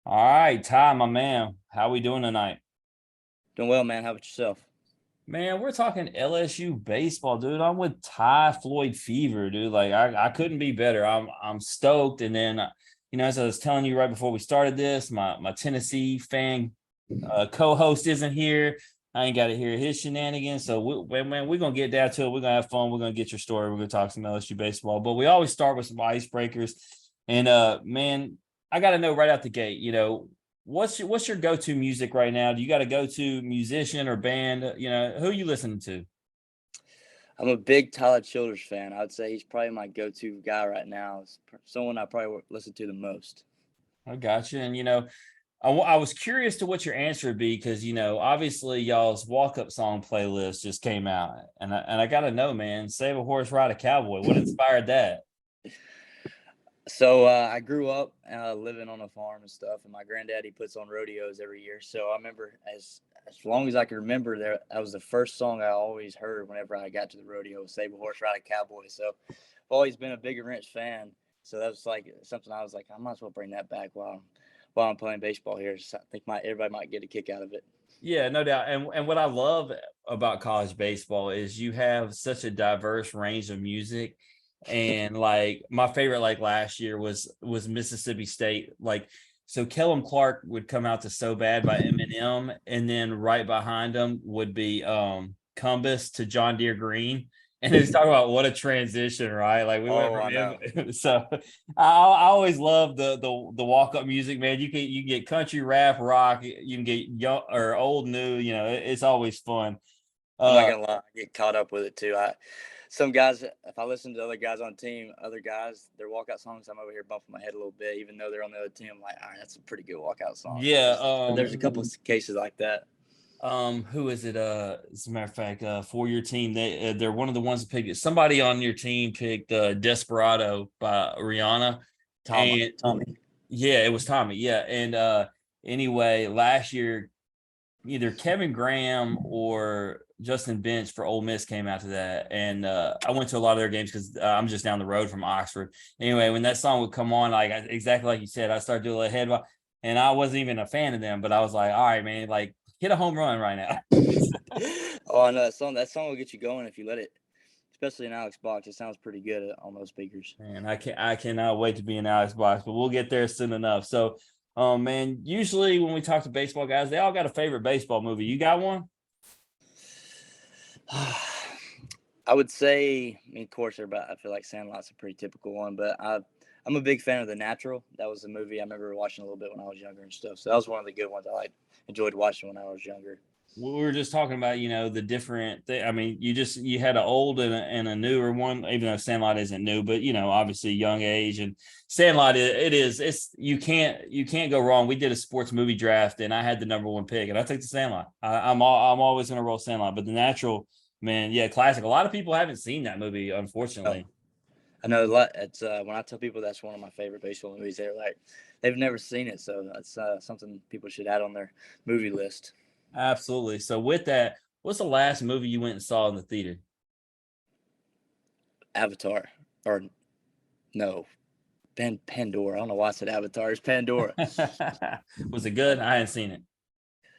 All right, Ty, my man, how we doing tonight? Doing well, man. How about yourself? Man, we're talking LSU baseball, dude. I'm with Ty Floyd fever, dude. Like I couldn't be better. I'm stoked. And then, as I was telling you right before we started this, my Tennessee fan co-host isn't here. I ain't got to hear his shenanigans. So man, we're gonna get down to it. We're gonna have fun. We're gonna get your story. We're gonna talk some LSU baseball. But we always start with some icebreakers. And man, I got to know right out the gate. What's your go-to music right now? Do you got a go-to musician or band? Who are you listening to? I'm a big Tyler Childers fan. I would say he's probably my go-to guy right now. It's someone I probably listen to the most. I got you. And I was curious to what your answer would be because obviously y'all's walk-up song playlist just came out, and I got to know, man. Save a horse, ride a cowboy. What inspired that? So I grew up living on a farm and stuff, and my granddaddy puts on rodeos every year. So I remember as long as I can remember, that was the first song I always heard whenever I got to the rodeo. Save a horse, ride a cowboy. So I've always been a Big Ranch fan. So that was like something I was like, I might as well bring that back while I'm playing baseball here. So I think everybody might get a kick out of it. Yeah, no doubt. And what I love about college baseball is you have such a diverse range of music. And like my favorite, like last year was Mississippi State. Like, so Kellum Clark would come out to So Bad by Eminem, and then right behind him would be Cumbus to John Deere Green. And it's talking about what a transition, right? Like we went Oh, from I know. him. So I always love the walk up music, man. You can get country, rap, rock. You can get young or old, new. It's always fun. I'm not Uh, gonna lie, I get caught up with it too. Some guys, if I listen to other guys on the team, other guys, their walkout songs, I'm over here bumping my head a little bit, even though they're on the other team. I'm like, all right, that's a pretty good walkout song. yeah. There's a couple of cases like that. Who is it? As a matter of fact, for your team, they're one of the ones that picked it. Somebody on your team picked Desperado by Rihanna, and Tommy. yeah, it was Tommy. Yeah, and anyway, last year either Kevin Graham or Justin Bench for Ole Miss came out to that, and I went to a lot of their games because I'm just down the road from Oxford. Anyway, when that song would come on, like exactly like you said, I started doing a little head, and I wasn't even a fan of them, but I was like, all right, man, like hit a home run right now. Oh, I know that song. That song will get you going if you let it, especially in Alex box. It sounds pretty good on those speakers. And I cannot wait to be in Alex box, but we'll get there soon enough. So, man, usually when we talk to baseball guys, they all got a favorite baseball movie. You got one? I would say, I mean, of course, everybody. I feel like Sandlot's a pretty typical one, but I'm a big fan of The Natural. That was a movie I remember watching a little bit when I was younger and stuff. So that was one of the good ones enjoyed watching when I was younger. We were just talking about, the different I mean, you had an old and a newer one, even though Sandlot isn't new, but obviously young age. And Sandlot, it's you can't go wrong. We did a sports movie draft, and I had the number one pick, and I took the Sandlot. I'm always gonna roll Sandlot, but The Natural, man, yeah, classic. A lot of people haven't seen that movie, Oh, unfortunately. I know a lot. It's when I tell people that's one of my favorite baseball movies, they're like, they've never seen it, so that's something people should add on their movie list. Absolutely. So with that, what's the last movie you went and saw in the theater? Avatar, or no, Pandora. I don't know why I said Avatar. It's Pandora. Was it good? I hadn't seen it.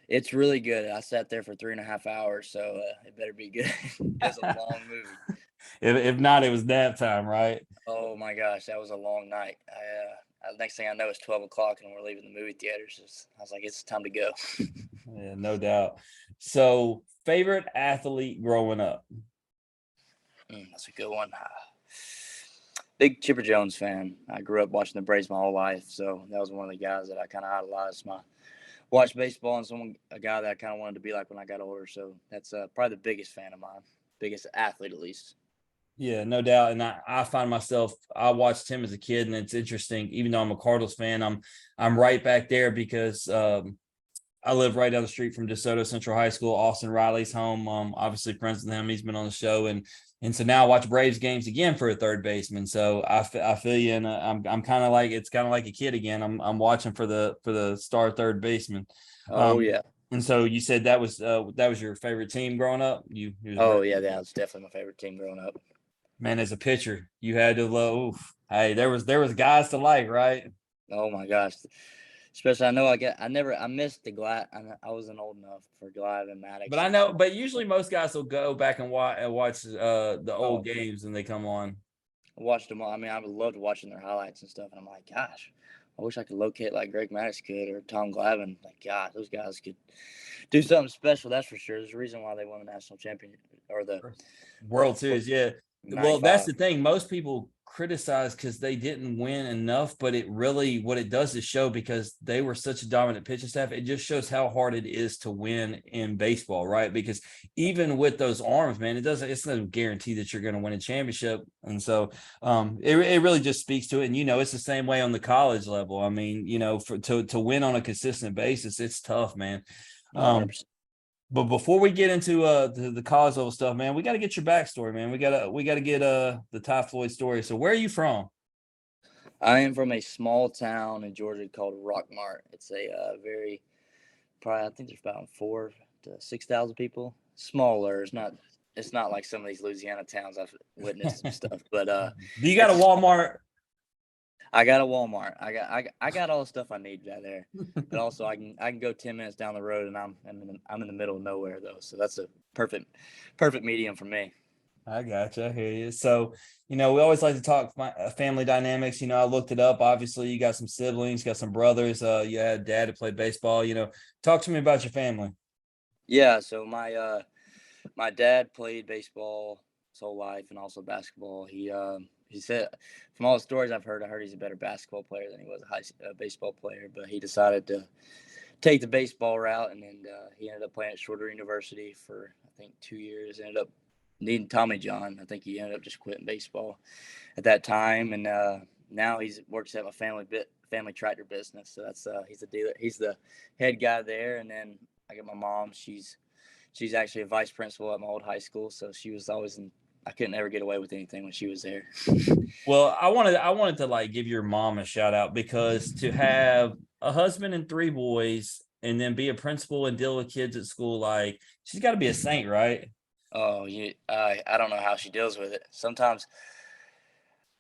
It's really good. I sat there for 3.5 hours, so it better be good. It was a long movie. If not, it was nap time, right? Oh my gosh, that was a long night. Next thing I know, it's 12 o'clock and we're leaving the movie theaters. I was like, it's time to go. Yeah, no doubt. So, favorite athlete growing up? That's a good one. Big Chipper Jones fan. I grew up watching the Braves my whole life, so that was one of the guys that I kind of idolized. Watched baseball and a guy that I kind of wanted to be like when I got older. So that's probably the biggest fan of mine, biggest athlete at least. Yeah, no doubt. And I find myself, I watched him as a kid, and it's interesting. Even though I'm a Cardinals fan, I'm right back there because I live right down the street from DeSoto Central High School. Austin Riley's home. Obviously friends with him. He's been on the show, and so now I watch Braves games again for a third baseman. So I feel you, and I'm kind of like, it's kind of like a kid again. I'm watching for the star third baseman. Oh Um, yeah. and so you said that was your favorite team growing up. You was Oh yeah, that was definitely my favorite team growing up. man, as a pitcher, you had to love. Oof. Hey, there was guys to like, right? Oh my gosh. Especially, I missed the Glad. I wasn't old enough for Glad and But Maddox I and know, stuff. but usually most guys will go back and watch the old Oh, games and they come on. I watched them all. I mean, I loved watching their highlights and stuff. And I'm like, gosh, I wish I could locate like Greg Maddox could or Tom Glavine. Like, God, those guys could do something special. That's for sure. There's a reason why they won the national championship or the World Series, yeah. Well, that's '95. the thing. Most people criticize because they didn't win enough, but it really what it does is show because they were such a dominant pitching staff. It just shows how hard it is to win in baseball, right? Because even with those arms, man, it's no guarantee that you're going to win a championship. And so it really just speaks to it. And it's the same way on the college level. I mean, to win on a consistent basis, it's tough, man. Um, 100%. but before we get into the college level stuff, man, we got to get your backstory, man. We gotta get the Ty Floyd story. So where are you from? I am from a small town in Georgia called Rockmart. It's a very probably I think there's about 4 to 6,000 people. Smaller. It's not like some of these Louisiana towns I've witnessed some stuff, but Do you got a it's a small. Walmart? I got a Walmart. I got all the stuff I need down there, but also I can go 10 minutes down the road and I'm in the middle of nowhere though, so that's a perfect medium for me. I gotcha. I hear you. So, we always like to talk family dynamics. I looked it up. Obviously, you got some siblings, got some brothers. You had a dad that played baseball. Talk to me about your family. Yeah, so my dad played baseball his whole life and also basketball. He said from all the stories I heard he's a better basketball player than he was a baseball player. But he decided to take the baseball route, and then he ended up playing at Shorter University for I think 2 years. Ended up needing Tommy John. I think he ended up just quitting baseball at that time, and now he's works at a family tractor business. So that's he's a dealer. He's the head guy there, and then I got my mom. She's actually a vice principal at my old high school, so she was always in. I couldn't ever get away with anything when she was there. Well, I wanted to like give your mom a shout out because to have a husband and three boys and then be a principal and deal with kids at school, like she's got to be a saint, right? Oh, I don't know how she deals with it. Sometimes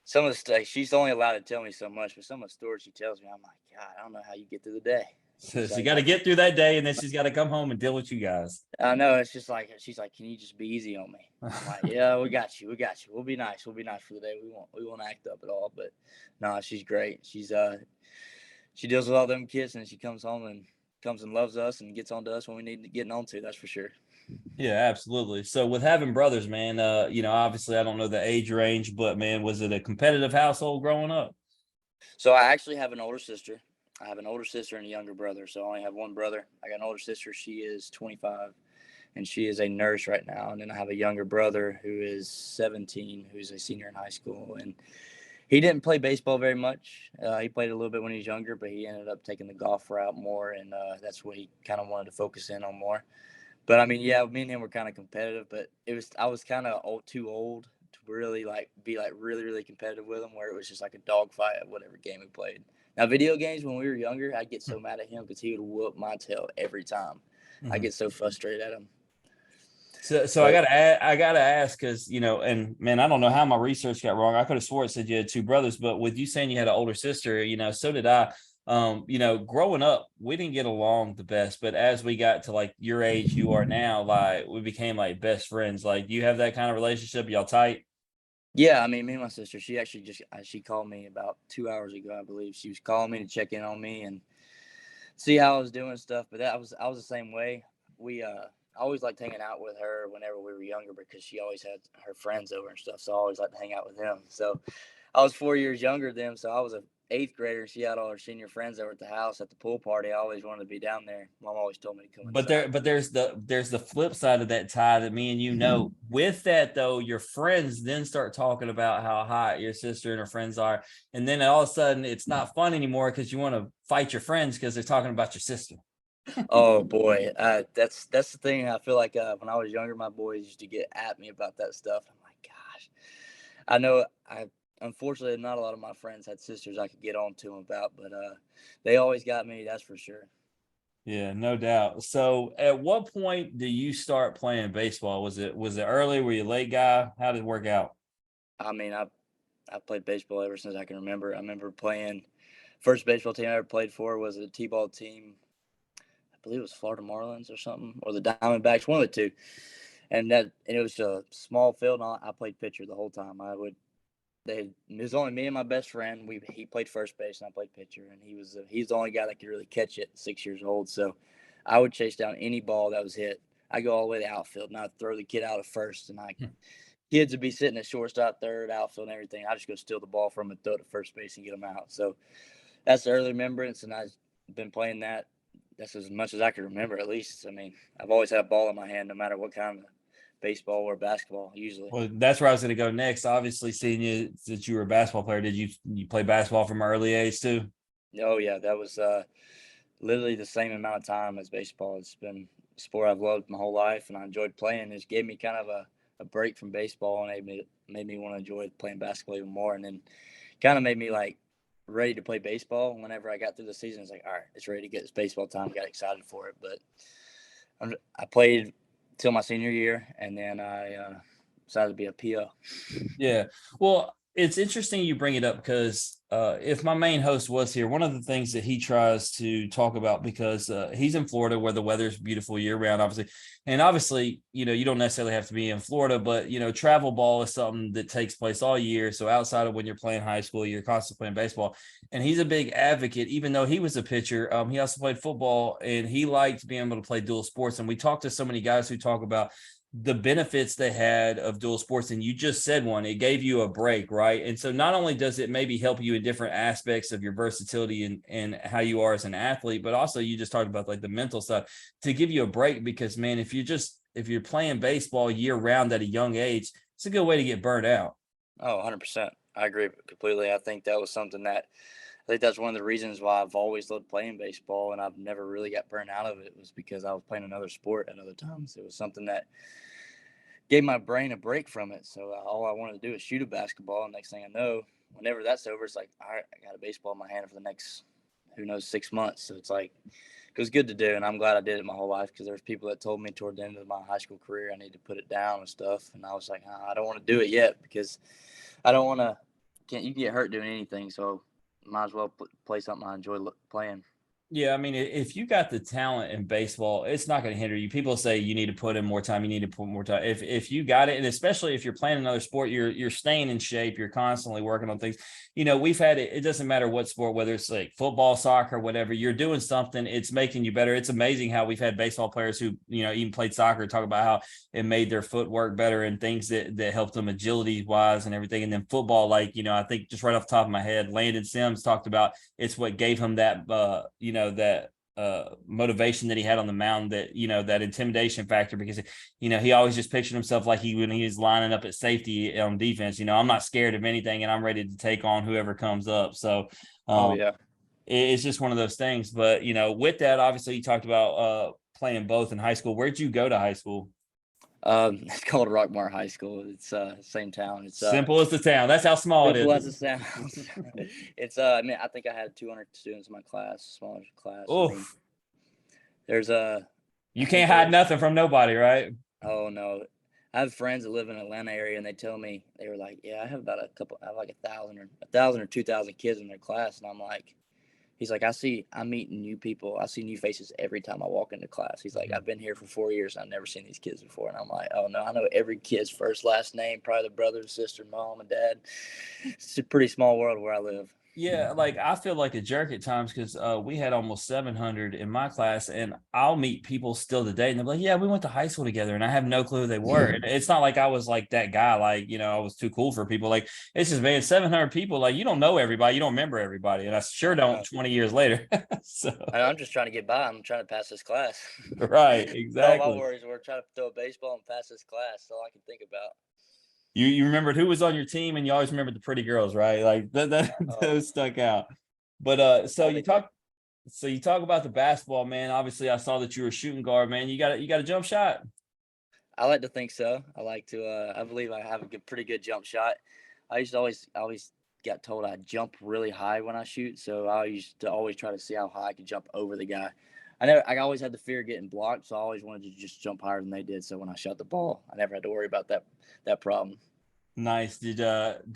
some of the stuff she's only allowed to tell me so much, but some of the stories she tells me, I'm like, God, I don't know how you get through the day. So She's she like, got to get through that day and then she's got to come home and deal with you guys. I know it's just like she's like, can you just be easy on me? I'm like, yeah, we got you. We'll be nice. We'll be nice for the day. We won't act up at all. But no, she's great. She deals with all them kids and she comes and loves us and gets on to us when we need to get on to. That's for sure. Yeah, absolutely. So with having brothers, man, obviously I don't know the age range, but man, was it a competitive household growing up? So I actually have an older sister. I have an older sister and a younger brother. So I only have one brother. I got an older sister. She is 25 and she is a nurse right now. And then I have a younger brother who is 17, who's a senior in high school. And he didn't play baseball very much. He played a little bit when he was younger, but he ended up taking the golf route more. And that's what he kind of wanted to focus in on more. But I mean, yeah, me and him were kind of competitive, but I was kind of too old to really like be like really really competitive with him, where it was just like a dogfight at whatever game we played. Now, video games when we were younger, I'd get so mad at him because he would whoop my tail every time. I Mhm. get so frustrated at him. So But I gotta ask because and man, I don't know how my research got wrong. I could have swore it said you had two brothers, but with you saying you had an older sister, so did I. Growing up, we didn't get along the best, but as we got to like your age, you are now, like we became like best friends. Like, you have that kind of relationship? Y'all tight? yeah, I mean, me and my sister, she actually just she called me about 2 hours ago, I believe. She was calling me to check in on me and see how I was doing and stuff. But I was the same way. I always liked hanging out with her whenever we were younger because she always had her friends over and stuff. So I always liked to hang out with them. So I was 4 years younger than them, so I was a eighth grader. She had all her senior friends over at the house at the pool party. I always wanted to be down there. Mom always told me to come But inside. there's the flip side of that tie that me and you know. With that though, your friends then start talking about how hot your sister and her friends are, and then all of a sudden it's not fun anymore because you want to fight your friends because they're talking about your sister. Oh boy, that's the thing. I feel like when I was younger, my boys used to get at me about that stuff. I'm like, gosh, I know I unfortunately not a lot of my friends had sisters I could get on to them about, but they always got me. That's for sure. Yeah, no doubt. So, at what point do you start playing baseball? Was it early? Were you a late guy? How did it work out? I mean, I've played baseball ever since I can remember. I remember playing. First baseball team I ever played for was a T-ball team. I believe it was Florida Marlins or something, or the Diamondbacks, one of the two. And it was a small field. And I played pitcher the whole time. It was only me and my best friend. He played first base and I played pitcher, and he's the only guy that could really catch it at 6 years old. So I would chase down any ball that was hit. I go all the way to the outfield and I'd throw the kid out at first, and kids would be sitting at shortstop, third, outfield, and everything. I just go steal the ball from him and throw it to first base and get them out. So that's the early remembrance, and I've been playing that. That's as much as I can remember, at least. I mean, I've always had a ball in my hand, no matter what kind of baseball or basketball, usually. Well, that's where I was going to go next. Obviously, seeing you that you were a basketball player, did you play basketball from an early age too? Oh yeah, that was literally the same amount of time as baseball. It's been a sport I've loved my whole life, and I enjoyed playing. It gave me kind of a break from baseball, and made me want to enjoy playing basketball even more. And then kind of made me like ready to play baseball. Whenever I got through the season, it's like, all right, it's ready to get this baseball time. Got excited for it, but I played till my senior year, and then I decided to be a PO. Yeah. Well, it's interesting you bring it up because if my main host was here, one of the things that he tries to talk about, because he's in Florida where the weather's beautiful year round, obviously. And obviously, you don't necessarily have to be in Florida, but, travel ball is something that takes place all year. So outside of when you're playing high school, you're constantly playing baseball. And he's a big advocate, even though he was a pitcher. He also played football, and he liked being able to play dual sports. And we talked to so many guys who talk about the benefits they had of dual sports, and you just said one, it gave you a break, right? And so not only does it maybe help you in different aspects of your versatility and how you are as an athlete, but also you just talked about like the mental stuff to give you a break, because man, if you're playing baseball year round at a young age, it's a good way to get burnt out. Oh, 100%. I agree completely. I think that was something that I think that's one of the reasons why I've always loved playing baseball, and I've never really got burnt out of it, was because I was playing another sport at other times. It was something that gave my brain a break from it. So all I wanted to do is shoot a basketball. And next thing I know, whenever that's over, it's like, all right, I got a baseball in my hand for the next, who knows, 6 months. So it's like, it was good to do. And I'm glad I did it my whole life, because there's people that told me toward the end of my high school career I need to put it down and stuff. And I was like, I don't want to do it yet, because I don't want to, you can get hurt doing anything. So might as well play something I enjoy playing. Yeah, I mean, if you got the talent in baseball, it's not going to hinder you. People say you need to put in more time. You need to put more time. If you got it, and especially if you're playing another sport, you're staying in shape. You're constantly working on things. We've had it. It doesn't matter what sport, whether it's like football, soccer, whatever. You're doing something. It's making you better. It's amazing how we've had baseball players who even played soccer talk about how it made their footwork better and things that helped them agility wise and everything. And then football, like I think just right off the top of my head, Landon Sims talked about it's what gave him that that motivation that he had on the mound, that that intimidation factor, because he always just pictured himself like when he was lining up at safety on defense. I'm not scared of anything, and I'm ready to take on whoever comes up. So Oh, yeah. it's just one of those things. But with that, obviously you talked about playing both in high school. Where'd you go to high school? It's called Rockmart High School. It's same town. It's Simple as the town. That's how small it simple is. as it sounds. It's I mean, I think I had 200 students in my class, smaller class. I mean, Oof. there's You I think can't hide there's nothing from nobody, right? oh no, I have friends that live in the Atlanta area, and they tell me, they were like, yeah, I have about I have like 1,000 or 2,000 kids in their class, and I'm like, he's like, I'm meeting new people. I see new faces every time I walk into class. He's like, I've been here for 4 years. And I've never seen these kids before. And I'm like, oh no, I know every kid's first, last name, probably the brother, sister, mom, and dad. It's a pretty small world where I live. Yeah, like I feel like a jerk at times because we had almost 700 in my class, and I'll meet people still today, and they're like, "Yeah, we went to high school together," and I have no clue who they were. And it's not like I was like that guy, like I was too cool for people. Like it's just, man, 700 people. Like you don't know everybody, you don't remember everybody, and I sure don't 20 years later. So I'm just trying to get by. I'm trying to pass this class. right, That's all my exactly. worries were, trying to throw a baseball and pass this class. That's all I can think about. You remembered who was on your team, and you always remembered the pretty girls, right? Like that Oh, those stuck out. But that's all they think. so you talk about the basketball, man. Obviously, I saw that you were a shooting guard, man. You got a jump shot. I like to think so. I like to. I believe I have a pretty good jump shot. I always got told I jump really high when I shoot, so I used to always try to see how high I could jump over the guy. I always had the fear of getting blocked, so I always wanted to just jump higher than they did. So when I shot the ball, I never had to worry about that problem. Nice. Do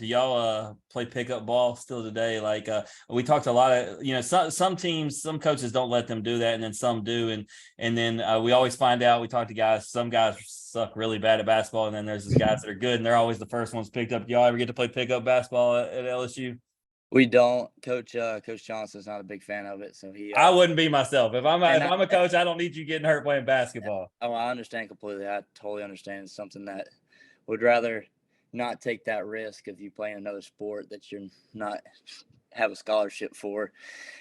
y'all play pickup ball still today? Like we talked a lot of, some teams, some coaches don't let them do that, and then some do, and then we always find out. We talk to guys. Some guys suck really bad at basketball, and then there's these guys that are good, and they're always the first ones picked up. Y'all ever get to play pickup basketball at LSU? We don't. Coach Johnson's not a big fan of it, so he. I wouldn't be myself if I'm And if I'm a coach. I don't need you getting hurt playing basketball. I understand completely. I totally understand. It's something that would rather not take that risk if you play in another sport that you're not have a scholarship for.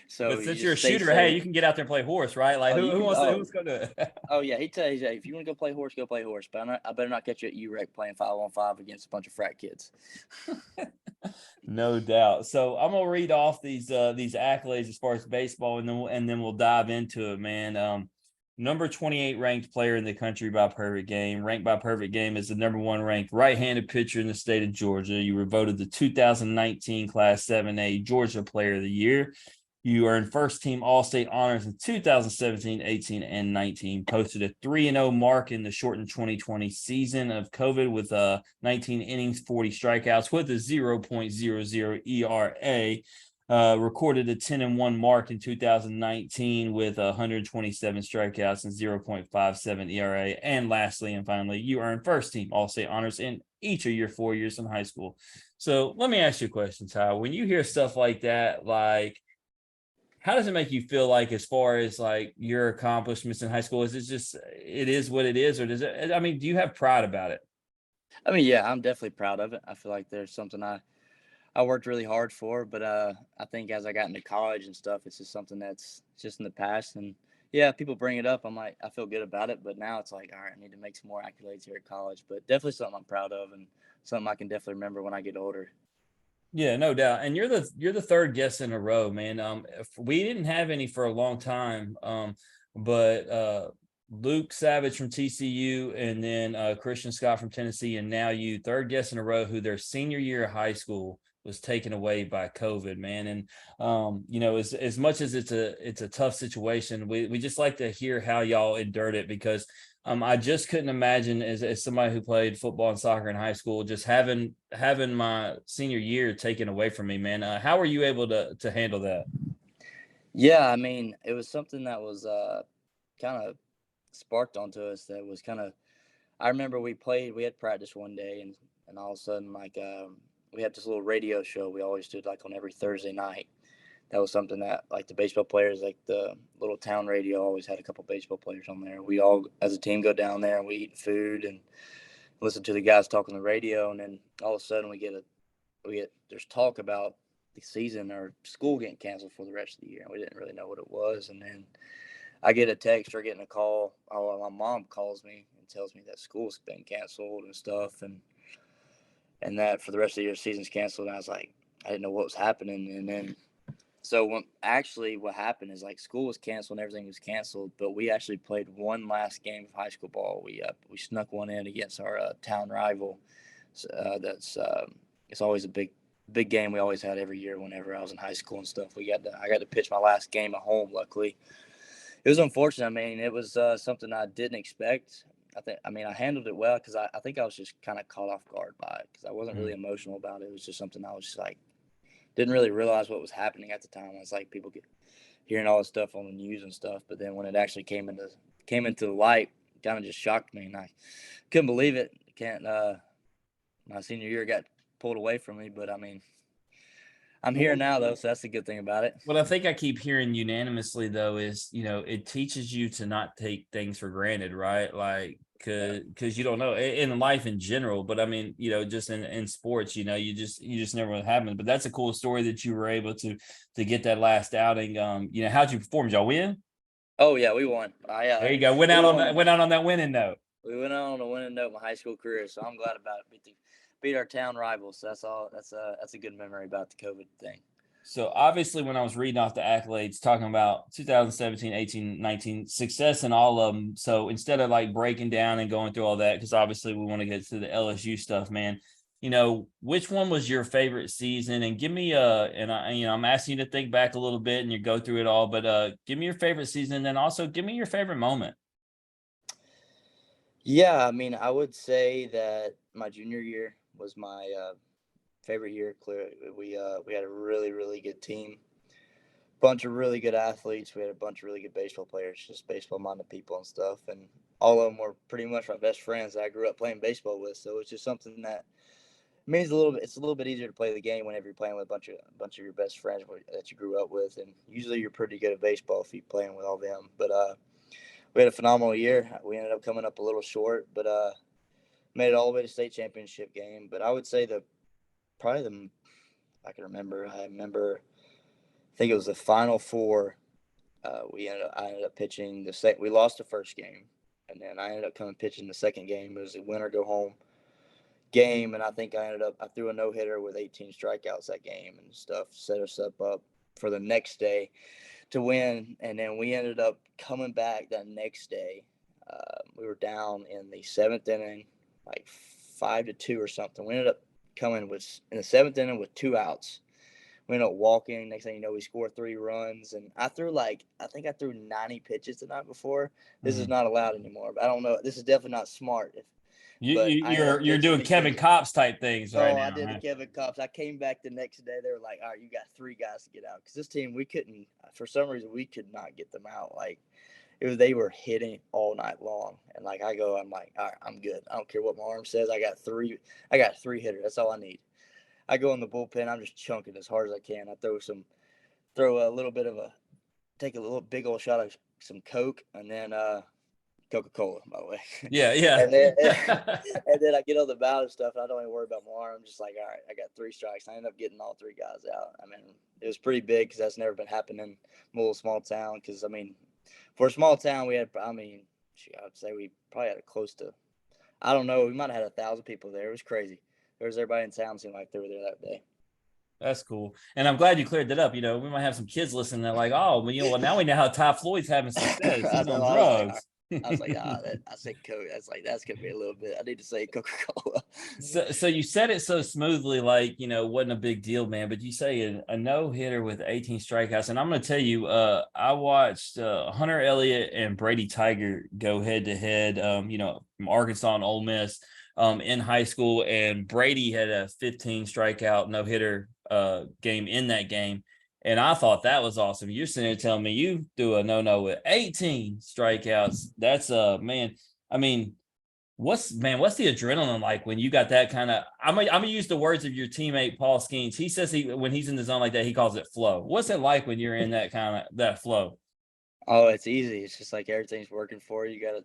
So But you since you're a just stay shooter, hey, safe. you can get out there and play horse, right? Like Oh, who you can. wants to Oh, who's gonna do it? oh yeah. He tells you, if you want to go play horse. But I better not catch you at UREC playing 5-on-5 against a bunch of frat kids. No doubt. So I'm gonna read off these accolades as far as baseball, and then we'll dive into it, man. Number 28 ranked player in the country by perfect game. Ranked by perfect game is the number one ranked right-handed pitcher in the state of Georgia. You were voted the 2019 Class 7A Georgia Player of the Year. You earned first team All-State honors in 2017, 18, and 19. Posted a 3-0 mark in the shortened 2020 season of COVID with 19 innings, 40 strikeouts with a 0.00 ERA. Recorded a 10-1 mark in 2019 with 127 strikeouts and 0.57 ERA. And lastly and finally, you earned first team All-State honors in each of your 4 years in high school. So let me ask you a question, Ty. When you hear stuff like that, like, how does it make you feel, like, as far as like your accomplishments in high school? Is it just, it is what it is, or does it, I mean, do you have pride about it? I mean, yeah, I'm definitely proud of it. I feel like there's something I worked really hard for, but I think as I got into college and stuff, it's just something that's just in the past. And yeah, people bring it up. I'm like, I feel good about it, but now it's like, all right, I need to make some more accolades here at college. But definitely something I'm proud of, and something I can definitely remember when I get older. Yeah, no doubt. And you're the third guest in a row, man. If we didn't have any for a long time. But Luke Savage from TCU, and then Christian Scott from Tennessee, and now you, third guest in a row who their senior year of high school was taken away by COVID, man. And as much as it's a tough situation, we just like to hear how y'all endured it, because I just couldn't imagine, as somebody who played football and soccer in high school, just having my senior year taken away from me, man. How were you able to handle that? Yeah, I mean, it was something that was kind of sparked onto us. That was kind of. I remember we had practice one day, and all of a sudden, like, we had this little radio show we always did, like, on every Thursday night. That was something that, like, the baseball players, like the little town radio, always had a couple baseball players on there. We all, as a team, go down there and we eat food and listen to the guys talk on the radio, and then all of a sudden there's talk about the season or school getting canceled for the rest of the year. We didn't really know what it was, and then I get a text or getting a call. My mom calls me and tells me that school's been canceled and stuff, and that for the rest of the year, season's canceled. And I was like, I didn't know what was happening, and then so what happened is, like, school was canceled and everything was canceled, but we actually played one last game of high school ball. We snuck one in against our town rival. That's it's always a big game we always had every year whenever I was in high school and stuff. I got to pitch my last game at home. Luckily, it was unfortunate. I mean, it was something I didn't expect. I handled it well, because I think I was just kind of caught off guard by it, because I wasn't really emotional about it. It was just something I was just like, didn't really realize what was happening at the time. It's like people get hearing all this stuff on the news and stuff, but then when it actually came into the light, kind of just shocked me, and I couldn't believe it. Can't My senior year got pulled away from me, but I mean, I'm here now though, so that's the good thing about it. What I think I keep hearing unanimously, though, is, it teaches you to not take things for granted, right? Like, because you don't know in life in general, but I mean, just in sports, you just never know what happens. But that's a cool story that you were able to get that last outing. How'd you perform? Did y'all win? Oh yeah, we won. There you go. Went out on that winning note. We went out on a winning note my high school career, so I'm glad about it. Beat our town rivals. So that's all. That's a good memory about the COVID thing. So obviously, when I was reading off the accolades, talking about 2017, 18, 19, success in all of them. So instead of like breaking down and going through all that, because obviously we want to get to the LSU stuff, man. Which one was your favorite season? And give me I'm asking you to think back a little bit and you go through it all, but give me your favorite season, and then also give me your favorite moment. Yeah, I mean, I would say that my junior year was my favorite year. Clearly, we had a really really good team, bunch of really good athletes. We had a bunch of really good baseball players, just baseball minded people and stuff. And all of them were pretty much my best friends that I grew up playing baseball with. So it's just something that means a little bit. It's a little bit easier to play the game whenever you're playing with a bunch of your best friends that you grew up with, and usually you're pretty good at baseball if you're playing with all them. But we had a phenomenal year. We ended up coming up a little short, but made it all the way to state championship game. But I would say probably the I can remember. I remember. I think it was the final four. I ended up pitching the second. We lost the first game, and then I ended up coming pitching the second game. It was a win or go home game, and I think I threw a no hitter with 18 strikeouts that game and stuff. Set us up for the next day to win, and then we ended up coming back that next day. We were down in the seventh inning, like 5-2 or something. We ended up coming in the seventh inning with 2 outs. We ended up walking. Next thing you know, we scored 3 runs, and I threw I think I threw 90 pitches the night before. This is not allowed anymore, but I don't know. This is definitely not smart. But You're doing Kevin Kopps type things right now. I did the Kevin Kopps. I came back the next day. They were like, "All right, you got 3 guys to get out." Because this team, for some reason, we could not get them out. Like they were hitting all night long, and I'm like, all right, I'm good. I don't care what my arm says. I got 3 hitters. That's all I need. I go in the bullpen. I'm just chunking as hard as I can. I take a little big old shot of some Coke, and then Coca-Cola, by the way. Yeah. and then I get on the mound and stuff, and I don't even worry about my arm. I'm just like, all right, I got 3 strikes. I end up getting all 3 guys out. I mean, it was pretty big because that's never been happening in a little small town. Because, I mean, for a small town, I would say we probably had close to, I don't know, we might have had 1,000 people there. It was crazy. There was everybody in town seemed like they were there that day. That's cool. And I'm glad you cleared that up. We might have some kids listening that like, oh, well, now we know how Ty Floyd's having success. He's on drugs. I was like, I said Coke. That's going to be a little bit. I need to say Coca-Cola. So you said it so smoothly, wasn't a big deal, man. But you say a no-hitter with 18 strikeouts. And I'm going to tell you, I watched Hunter Elliott and Brady Tiger go head-to-head, from Arkansas and Ole Miss in high school. And Brady had a 15 strikeout no-hitter game in that game. And I thought that was awesome. You're sitting there telling me you do a no-no with 18 strikeouts. That's man. I mean, what's the adrenaline like when you got that kind of? I'm gonna use the words of your teammate Paul Skeens. He says when he's in the zone like that, he calls it flow. What's it like when you're in that flow? Oh, it's easy. It's just like everything's working for you.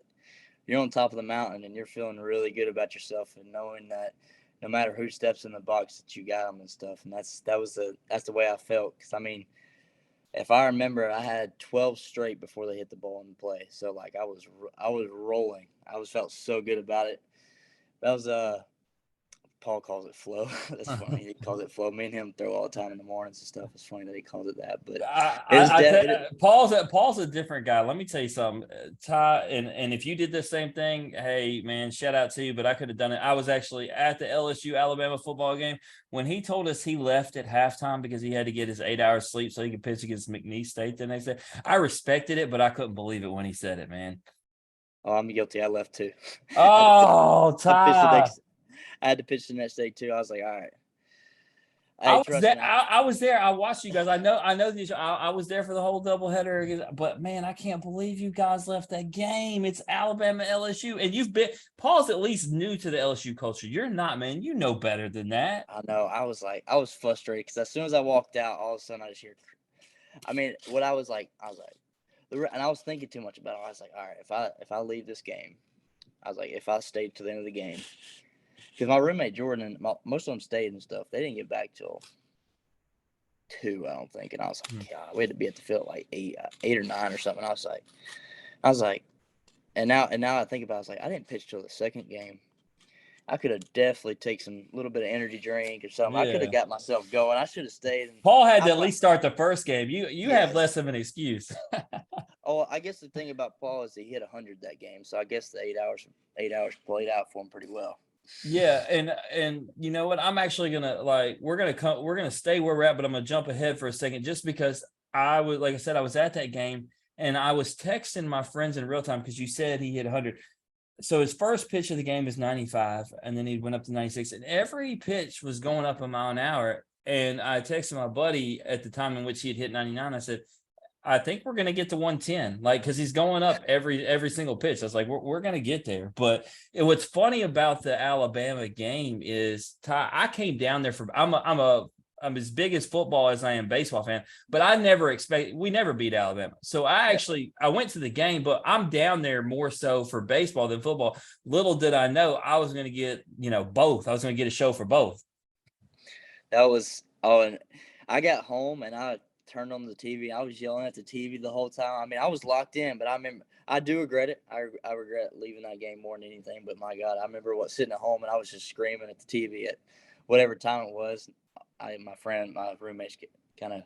You're on top of the mountain and you're feeling really good about yourself and knowing that no matter who steps in the box that you got them and stuff. And that's the way I felt. Cause I mean, if I remember, I had 12 straight before they hit the ball in the play. So like I was rolling. I felt so good about it. That was Paul calls it flow. That's funny. He calls it flow. Me and him throw all the time in the mornings and stuff. It's funny that he calls it that. But Paul's a different guy. Let me tell you something, Ty. And if you did the same thing, hey man, shout out to you. But I could have done it. I was actually at the LSU Alabama football game when he told us he left at halftime because he had to get his 8 hours sleep so he could pitch against McNeese State the next day. I respected it, but I couldn't believe it when he said it, man. Oh, I'm guilty. I left too. Oh, Ty. I had to pitch the next day too. I was like, all right. Hey, I was there. I watched you guys. I know these. I was there for the whole doubleheader. But man, I can't believe you guys left that game. It's Alabama LSU, and Paul's at least new to the LSU culture. You're not, man. You know better than that. I know. I was frustrated because as soon as I walked out, all of a sudden I just hear. I mean, what I was like, and I was thinking too much about it. I was like, all right, if I leave this game, I was like, if I stayed to the end of the game. Because my roommate Jordan and most of them stayed and stuff. They didn't get back till 2, I don't think. And I was like, God, we had to be at the field like 8 or 9 or something. I was like, and now I think about it, I was like, I didn't pitch till the second game. I could have definitely taken a little bit of energy drink or something. Yeah. I could have got myself going. I should have stayed. Paul had to at least start the first game. You have less of an excuse. Oh, I guess the thing about Paul is he hit 100 that game, so I guess the 8 hours played out for him pretty well. Yeah, and you know what? I'm actually we're gonna stay where we're at, but I'm gonna jump ahead for a second just because I was at that game and I was texting my friends in real time because you said he hit 100. so his first pitch of the game is 95, and then he went up to 96, and every pitch was going up a mile an hour. And I texted my buddy at the time in which he had hit 99. I said, I think we're gonna get to 110, like because he's going up every single pitch. I was like, we're gonna get there. But what's funny about the Alabama game is Ty, I came down there for I'm as big as football as I am baseball fan, but I never expect we never beat Alabama. So I went to the game, but I'm down there more so for baseball than football. Little did I know I was gonna get, both. I was gonna get a show for both. That was and I got home and I turned on the TV. I was yelling at the TV the whole time. I mean, I was locked in, but I remember I do regret it. I regret leaving that game more than anything. But my God, I remember sitting at home and I was just screaming at the TV at whatever time it was. My roommates kind of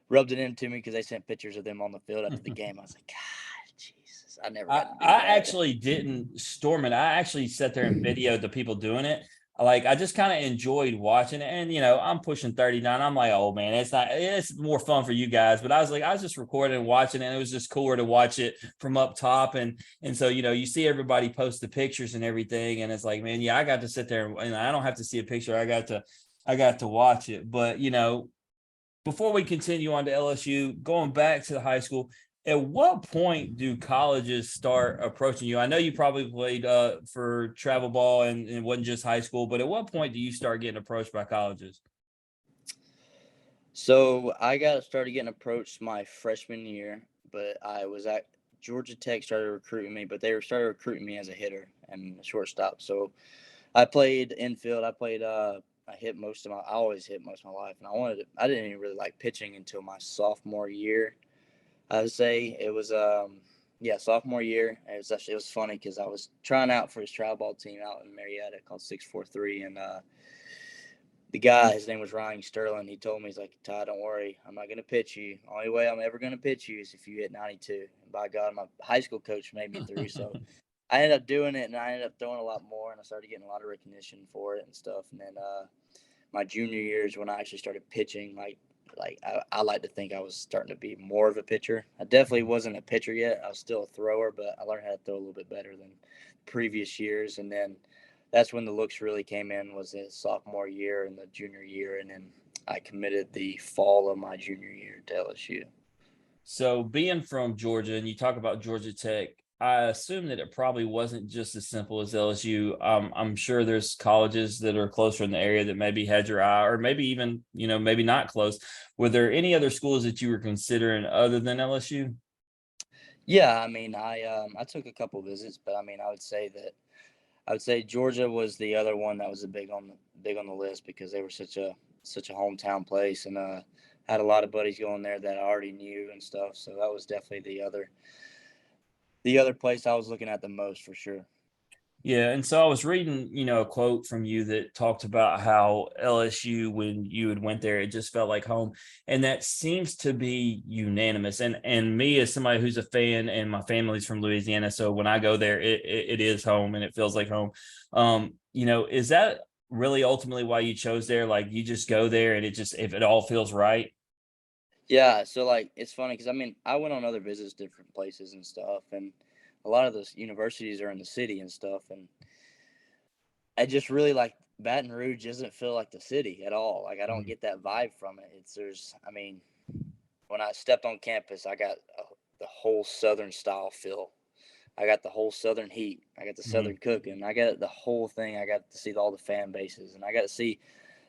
rubbed it into me because they sent pictures of them on the field after the game. I was like, God, Jesus, I never got to do I that. actually didn't storm it. I actually sat there and videoed the people doing it. Like I just kind of enjoyed watching it. And I'm pushing 39. I'm like, oh man, it's more fun for you guys. But I was just recording and watching it. And it was just cooler to watch it from up top. And so, you see everybody post the pictures and everything. And it's like, man, yeah, I got to sit there and I don't have to see a picture. I got to watch it. But before we continue on to LSU, going back to the high school, at what point do colleges start approaching you? I know you probably played for travel ball and it wasn't just high school, but at what point do you start getting approached by colleges? So I got started getting approached my freshman year, but I was at Georgia Tech started recruiting me, but they started recruiting me as a hitter and a shortstop. So I played infield. I always hit most of my life, and I didn't even really like pitching until my sophomore year. I would say it was sophomore year. It was funny because I was trying out for his travel ball team out in Marietta called 643, and the guy, his name was Ryan Sterling. He told me, he's like, Ty, don't worry, I'm not gonna pitch you. Only way I'm ever gonna pitch you is if you hit 92. And by God, my high school coach made me through. So I ended up doing it, and I ended up throwing a lot more, and I started getting a lot of recognition for it and stuff. And then my junior year is when I actually started pitching. I like to think I was starting to be more of a pitcher. I definitely wasn't a pitcher yet. I was still a thrower, but I learned how to throw a little bit better than previous years. And then that's when the looks really came in, was his sophomore year and the junior year. And then I committed the fall of my junior year to LSU. So being from Georgia, and you talk about Georgia Tech, I assume that it probably wasn't just as simple as LSU. I'm sure there's colleges that are closer in the area that maybe had your eye, or maybe even, maybe not close. Were there any other schools that you were considering other than LSU? Yeah, I mean, I took a couple visits, but I mean, I would say Georgia was the other one that was big on the list because they were such a hometown place, and had a lot of buddies going there that I already knew and stuff. So that was definitely the other place I was looking at the most for sure. Yeah, and so I was reading, a quote from you that talked about how LSU, when you had went there, it just felt like home, and that seems to be unanimous. And me as somebody who's a fan, and my family's from Louisiana, so when I go there, it is home, and it feels like home. Is that really ultimately why you chose there? Like you just go there, and if it all feels right. Yeah, so like it's funny because I mean I went on other visits, different places and stuff, and a lot of those universities are in the city and stuff, and I just really like Baton Rouge doesn't feel like the city at all. Like I don't Mhm. get that vibe from it. I mean, when I stepped on campus, I got the whole Southern style feel. I got the whole Southern heat. I got the Mhm. Southern cooking. I got the whole thing. I got to see all the fan bases, and I got to see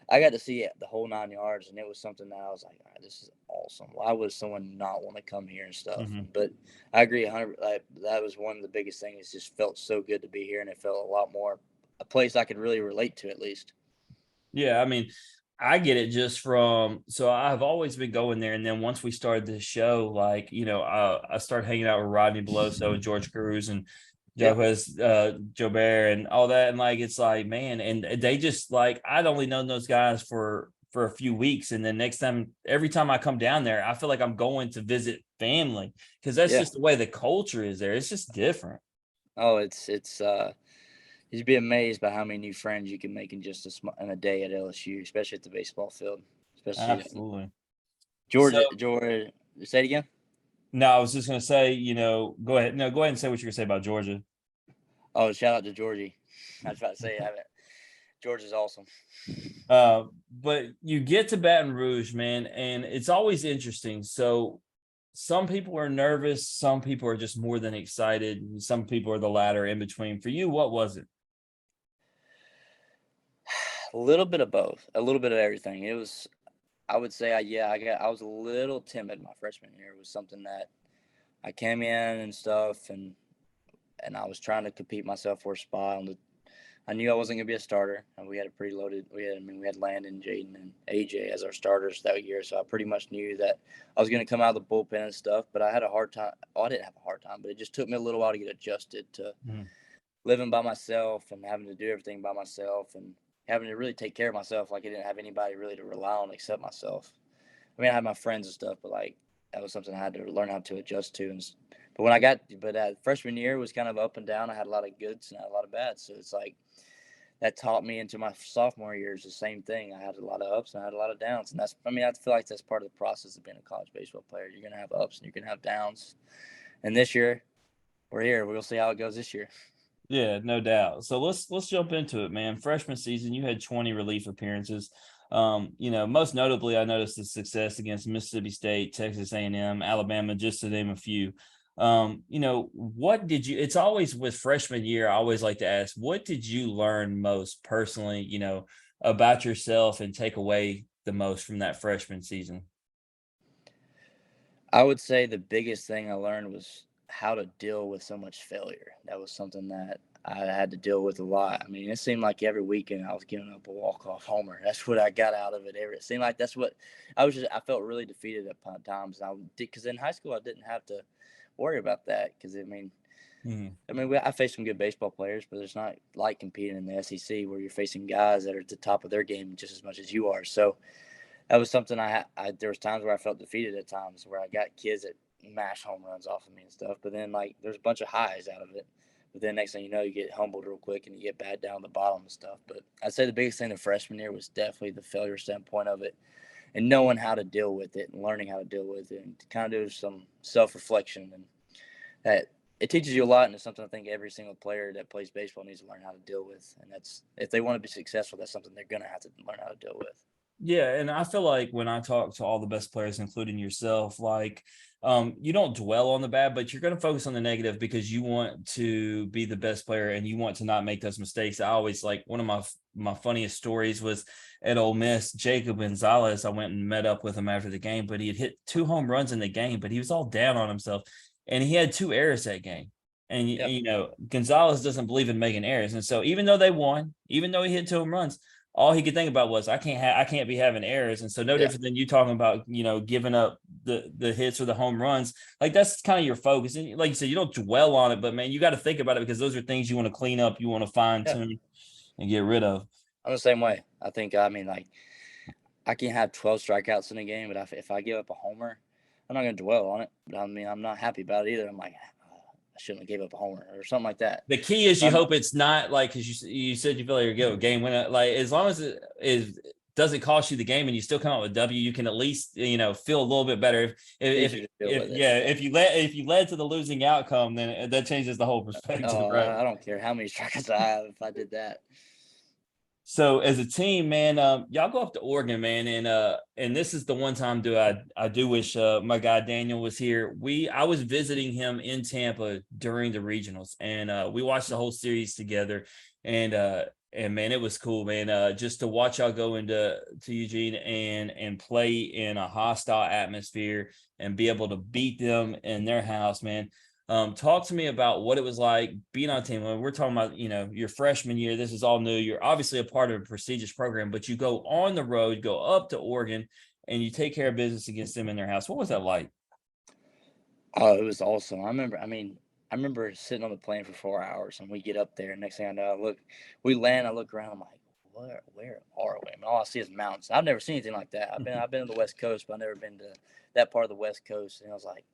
it, the whole 9 yards, and it was something that I was like, this is awesome. Why would someone not want to come here and stuff? Mhm. But I agree 100. Like, that was one of the biggest things. It just felt so good to be here, and it felt a lot more a place I could really relate to, at least. Yeah, I mean, I get it just from so I've always been going there, and then once we started this show, like I started hanging out with Rodney Beloso and George Cruz and Yeah, Joe Bear and all that, and like it's like man, and they just like I'd only known those guys for a few weeks, and then every time I come down there, I feel like I'm going to visit family because that's yeah. just the way the culture is there. It's just different. Oh, it's. You'd be amazed by how many new friends you can make in just in a day at LSU, especially at the baseball field. Especially Absolutely. So Georgia. Say it again. no, I was just gonna say, go ahead. No, go ahead and say what you're gonna say about Georgia. Oh, shout out to Georgie. I was about to say I haven't. George is awesome. But you get to Baton Rouge, man, and it's always interesting. So some people are nervous, some people are just more than excited, and some people are the latter in between. For you, what was it? A little bit of both, a little bit of everything. It was, I would say, I was a little timid my freshman year. It was something that I came in and stuff, and I was trying to compete myself for a spot on the. I knew I wasn't gonna be a starter, and we had a pretty loaded. We had Landon, Jaden, and AJ as our starters that year, so I pretty much knew that I was gonna come out of the bullpen and stuff. But I had a hard time. Oh, I didn't have a hard time, but it just took me a little while to get adjusted to Mhm. living by myself and having to do everything by myself and having to really take care of myself. Like I didn't have anybody really to rely on except myself. I mean, I had my friends and stuff, but like that was something I had to learn how to adjust to. But when I got, but freshman year was kind of up and down. I had a lot of goods and I had a lot of bads. So it's like that taught me into my sophomore year is the same thing. I had a lot of ups and I had a lot of downs, and that's, I mean, I feel like that's part of the process of being a college baseball player. You're gonna have ups and you're gonna have downs. And this year, we're here. We'll see how it goes this year. Yeah, no doubt. So let's jump into it, man. Freshman season, you had 20 relief appearances. Most notably, I noticed the success against Mississippi State, Texas A&M, Alabama, just to name a few. What did you? It's always with freshman year. I always like to ask, what did you learn most personally? About yourself and take away the most from that freshman season. I would say the biggest thing I learned was how to deal with so much failure. That was something that I had to deal with a lot. I mean, it seemed like every weekend I was giving up a walk-off homer. That's what I got out of it. It seemed like that's what I felt really defeated at times. Because in high school I didn't have to worry about that. Because Mhm. I faced some good baseball players, but it's not like competing in the SEC where you're facing guys that are at the top of their game just as much as you are. So that was something there was times where I felt defeated at times where I got kids that mash home runs off of me and stuff. But then like there's a bunch of highs out of it. But then next thing you know, you get humbled real quick and you get bad down the bottom and stuff. But I'd say the biggest thing the freshman year was definitely the failure standpoint of it and knowing how to deal with it and learning how to deal with it and to kind of do some self reflection, and that it teaches you a lot, and it's something I think every single player that plays baseball needs to learn how to deal with. And that's, if they want to be successful, that's something they're gonna have to learn how to deal with. Yeah, and I feel like when I talk to all the best players, including yourself, like you don't dwell on the bad, but you're going to focus on the negative because you want to be the best player and you want to not make those mistakes. I always like one of my funniest stories was at Ole Miss, Jacob Gonzalez. I went and met up with him after the game, but he had hit 2 home runs in the game, but he was all down on himself, and he had 2 errors that game. And Yep. Gonzalez doesn't believe in making errors, and so even though they won, even though he hit 2 home runs, all he could think about was I can't be having errors. And so no Yeah. different than you talking about, giving up the hits or the home runs. Like that's kind of your focus. And like you said, you don't dwell on it, but man, you got to think about it because those are things you want to clean up, you want to fine Yeah. tune and get rid of. I'm the same way. Like I can have 12 strikeouts in a game, but if I give up a homer, I'm not going to dwell on it. But I mean, I'm not happy about it either. I'm like, I shouldn't have gave up a homer or something like that. The key is you I'm hope it's not like, because you said you feel like you're a game winner. Like as long as it is doesn't cost you the game and you still come out with W, you can at least feel a little bit better. If easier to deal if with it. yeah, if you led to the losing outcome, then that changes the whole perspective, Oh, right? I don't care how many strikeouts I have if I did that. So as a team, man, y'all go up to Oregon, man, and this is the one time I do wish my guy Daniel was here. I was visiting him in Tampa during the regionals, and we watched the whole series together, and man, it was cool, man. Just to watch y'all go to Eugene and play in a hostile atmosphere and be able to beat them in their house, man. Talk to me about what it was like being on a team. When we're talking about, your freshman year, this is all new. You're obviously a part of a prestigious program, but you go on the road, go up to Oregon, and you take care of business against them in their house. What was that like? Oh, it was awesome. I remember sitting on the plane for 4 hours, and we get up there. And next thing I know, we land. I look around. I'm like, where are we? I mean, all I see is mountains. I've never seen anything like that. I've been to the West Coast, but I've never been to that part of the West Coast. And I was like,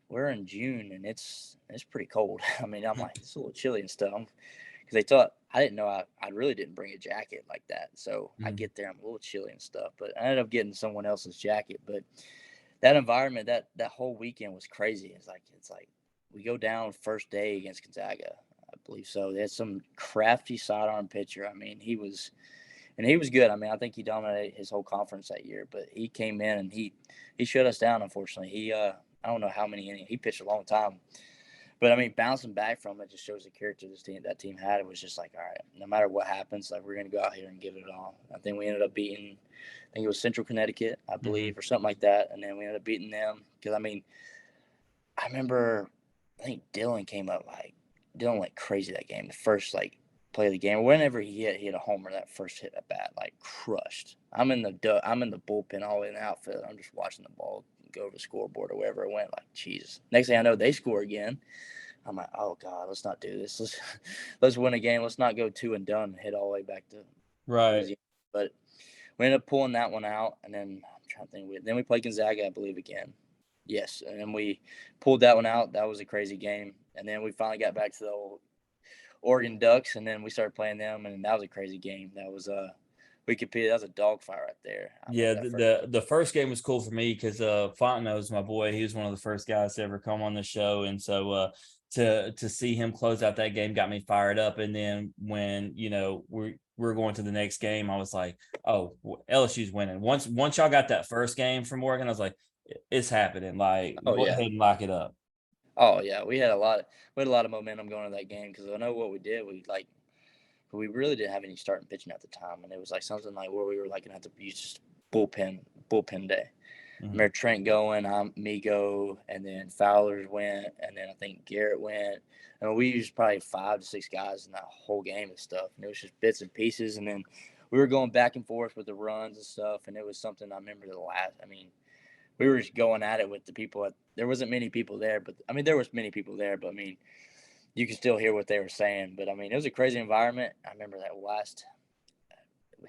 we're in June, and it's pretty cold. I mean, I'm like, it's a little chilly and stuff. Because they thought I didn't know I really didn't bring a jacket like that. So I Mhm. get there, I'm a little chilly and stuff. But I ended up getting someone else's jacket. But that environment, that whole weekend was crazy. It's like we go down first day against Gonzaga. I believe so. They had some crafty sidearm pitcher. I mean, he was good. I mean, I think he dominated his whole conference that year. But he came in and he shut us down. Unfortunately, I don't know how many innings he pitched a long time. But I mean, bouncing back from it just shows the character that team had. It was just like, all right, no matter what happens, like we're gonna go out here and give it all. I think we ended up beating, I think it was Central Connecticut, I believe, or something like that, and then we ended up beating them because I mean, I remember, I think Dylan went crazy that game. The first play of the game, whenever he hit a homer, that first hit at bat like crushed. I'm in the bullpen all the way in the outfield. I'm just watching the ball go over the scoreboard or wherever it went. Like, Jesus. Next thing I know, they score again. I'm like, oh God, let's not do this. Let's win a game. Let's not go 2 and done and hit all the way back to Right. But we ended up pulling that one out, and then I'm trying to think. Then we played Gonzaga, I believe, again. Yes, and then we pulled that one out. That was a crazy game, and then we finally got back to the old Oregon Ducks, and then we started playing them, and that was a crazy game. That was we competed. That was a dogfight right there. Yeah, the first game was cool for me because Fontenot's my boy. He was one of the first guys to ever come on the show, and so to see him close out that game got me fired up. And then when we're going to the next game, I was like, oh, LSU's winning. Once y'all got that first game from Oregon, I was like, it's happening. Like, go ahead and lock it up. Oh yeah, we had a lot of momentum going into that game because I know what we did. We really didn't have any starting pitching at the time, and it was like something like where we were like gonna have to use just bullpen day. I remember Trent going, Migo, and then Fowler went, and then I think Garrett went. And we used probably 5 to 6 guys in that whole game and stuff, and it was just bits and pieces. And then we were going back and forth with the runs and stuff, and it was something I remember I mean, we were just going at it with the people. There wasn't many people there, but I mean, there was many people there, but I mean, you could still hear what they were saying. But I mean, it was a crazy environment. I remember that last.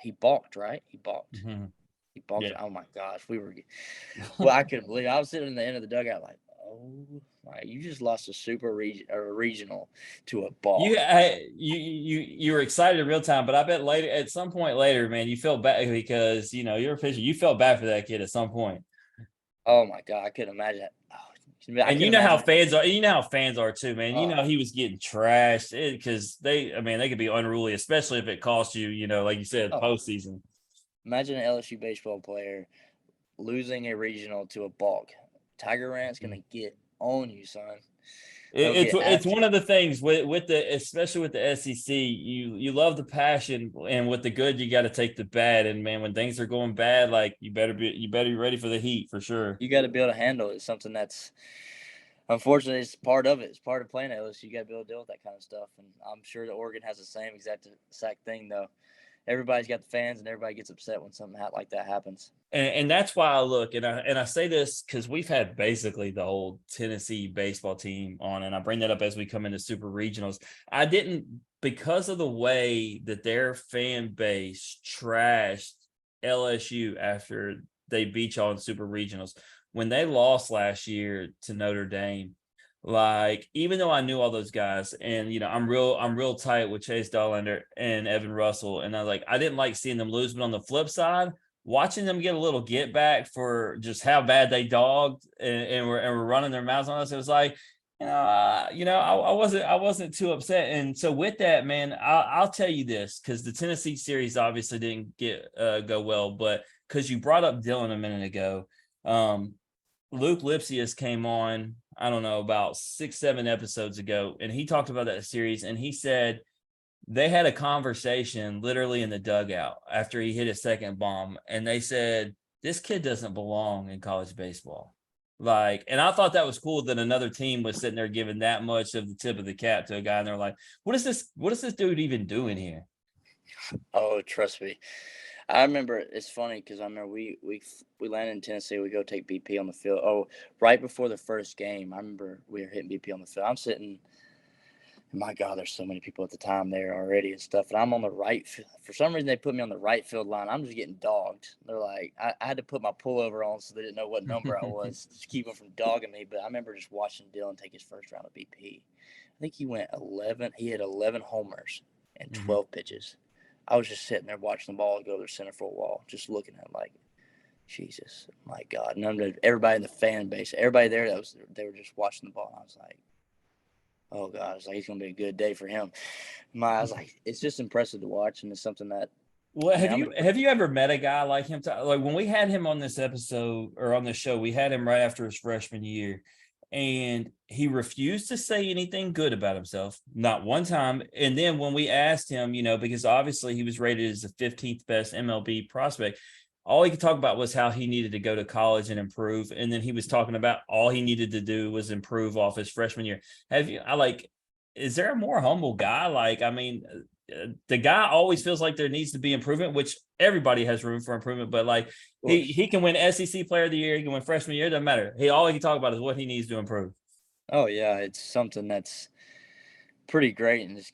He balked, right? He balked. Mm-hmm. He balked. Yeah. Oh my gosh, well, I couldn't believe it. I was sitting in the end of the dugout like, oh my, you just lost a regional to a balk. You were excited in real time, but I bet at some point later, man, you felt bad because you're a pitcher. You felt bad for that kid at some point. Oh my God, I couldn't imagine that. And you know how fans are. You know how fans are too, man. You know he was getting trashed because they could be unruly, especially if it cost you. Like you said, postseason. Imagine an LSU baseball player losing a regional to a balk. Tiger Rant's gonna get on you, son. It's one of the things especially with the SEC. You love the passion, and with the good, you got to take the bad. And man, when things are going bad, like you better be ready for the heat for sure. You got to be able to handle it. It's something that's unfortunately it's part of it. It's part of playing at LSU. You got to be able to deal with that kind of stuff. And I'm sure that Oregon has the same exact thing though. Everybody's got the fans, and everybody gets upset when something like that happens. And that's why I look, and I say this because we've had basically the old Tennessee baseball team on, and I bring that up as we come into super regionals. I didn't, because of the way that their fan base trashed LSU after they beat y'all in super regionals. When they lost last year to Notre Dame, like, even though I knew all those guys, and I'm real tight with Chase Dollander and Evan Russell, and I didn't like seeing them lose. But on the flip side, watching them get a little get back for just how bad they dogged and were running their mouths on us, it was like, I wasn't too upset. And so with that, man, I'll tell you this, because the Tennessee series obviously didn't go well, but because you brought up Dylan a minute ago, Luke Lipsius came on, I don't know, about 6-7 episodes ago, and he talked about that series, and he said they had a conversation literally in the dugout after he hit his second bomb, and they said, this kid doesn't belong in college baseball. And I thought that was cool that another team was sitting there giving that much of the tip of the cap to a guy, and they're like, what is this dude even doing here? Oh, trust me. I remember, it's funny because I remember we landed in Tennessee. We go take BP on the field. Oh, right before the first game, I remember we were hitting BP on the field. I'm sitting, my God, there's so many people at the time there already and stuff. And I'm on the right. For some reason, they put me on the right field line. I'm just getting dogged. They're like, I had to put my pullover on so they didn't know what number I was to keep them from dogging me. But I remember just watching Dylan take his first round of BP. I think he went 11. He had 11 homers and 12 pitches. I was just sitting there watching the ball go to the center field wall, just looking at him like, Jesus, my God. And everybody in the fan base, everybody there, they were just watching the ball. And I was like, oh God, it's like it's gonna be a good day for him. I was like, it's just impressive to watch, and it's something that Well, I mean, have you ever met a guy like him? Like when we had him on this episode or on the show, we had him right after his freshman year, and he refused to say anything good about himself, not one time. And then when we asked him, because obviously he was rated as the 15th best MLB prospect, all he could talk about was how he needed to go to college and improve. And then he was talking about all he needed to do was improve off his freshman year. Is there a more humble guy? Like, I mean, the guy always feels like there needs to be improvement, which everybody has room for improvement. But like he can win SEC Player of the Year, he can win Freshman Year, doesn't matter. All he can talk about is what he needs to improve. oh yeah, it's something that's pretty great, and it's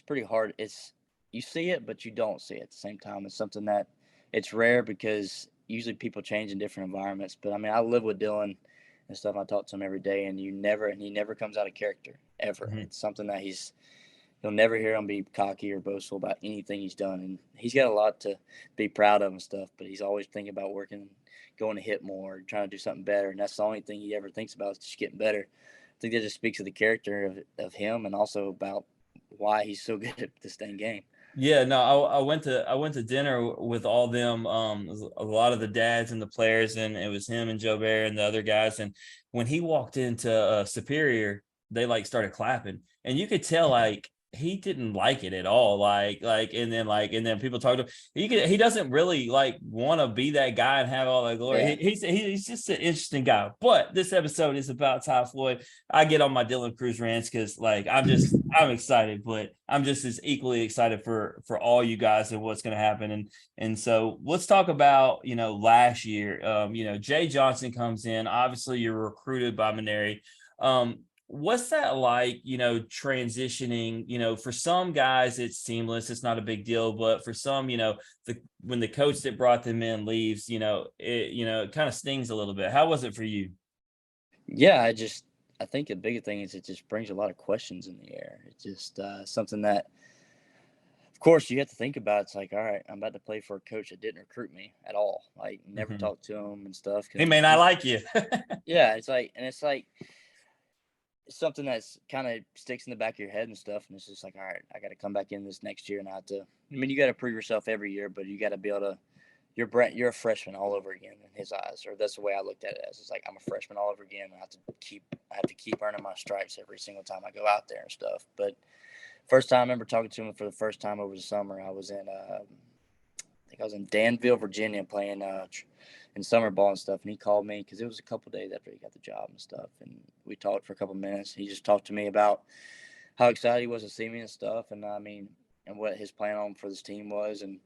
pretty hard. It's you see it, but you don't see it at the same time. It's something that it's rare because usually people change in different environments. But I mean, I live with Dylan and stuff. I talk to him every day, and he never comes out of character ever. Mm-hmm. It's something that you'll never hear him be cocky or boastful about anything he's done, and he's got a lot to be proud of and stuff. But he's always thinking about working, going to hit more, trying to do something better, and that's the only thing he ever thinks about is just getting better. I think that just speaks of the character of him, and also about why he's so good at this dang game. Yeah, no, I went to dinner with all them, a lot of the dads and the players, and it was him and Joe Bear and the other guys. And when he walked into Superior, they like started clapping, and you could tell like he didn't like it at all. And then people talk to him. He doesn't really like want to be that guy and have all that glory. Yeah. He's just an interesting guy. But this episode is about Ty Floyd. I get on my Dylan Cruz rants because like I'm excited, but I'm just as equally excited for all you guys and what's going to happen. And so let's talk about last year. Jay Johnson comes in. Obviously, you're recruited by Maneri. What's that like, transitioning? For some guys it's seamless, it's not a big deal, but for some, when the coach that brought them in leaves, it kind of stings a little bit. How was it for you? Yeah, I think the bigger thing is it just brings a lot of questions in the air. It's just something that, of course, you have to think about. It's like, all right, I'm about to play for a coach that didn't recruit me at all. Like, never Mhm. talked to him and stuff. He may not like you. Yeah, it's like something that's kind of sticks in the back of your head and stuff. And it's just like, all right, I got to come back in this next year and I have to. I mean, you got to prove yourself every year, but you got to be able to. You're a freshman all over again in his eyes, or that's the way I looked at it as. It's like I'm a freshman all over again. I have to keep earning my stripes every single time I go out there and stuff. But first time I remember talking to him for the first time over the summer, I was in I think I was in Danville, Virginia, playing in summer ball and stuff. And he called me because it was a couple days after he got the job and stuff. And we talked for a couple minutes. He just talked to me about how excited he was to see me and stuff. And I mean, and what his plan on for this team was, and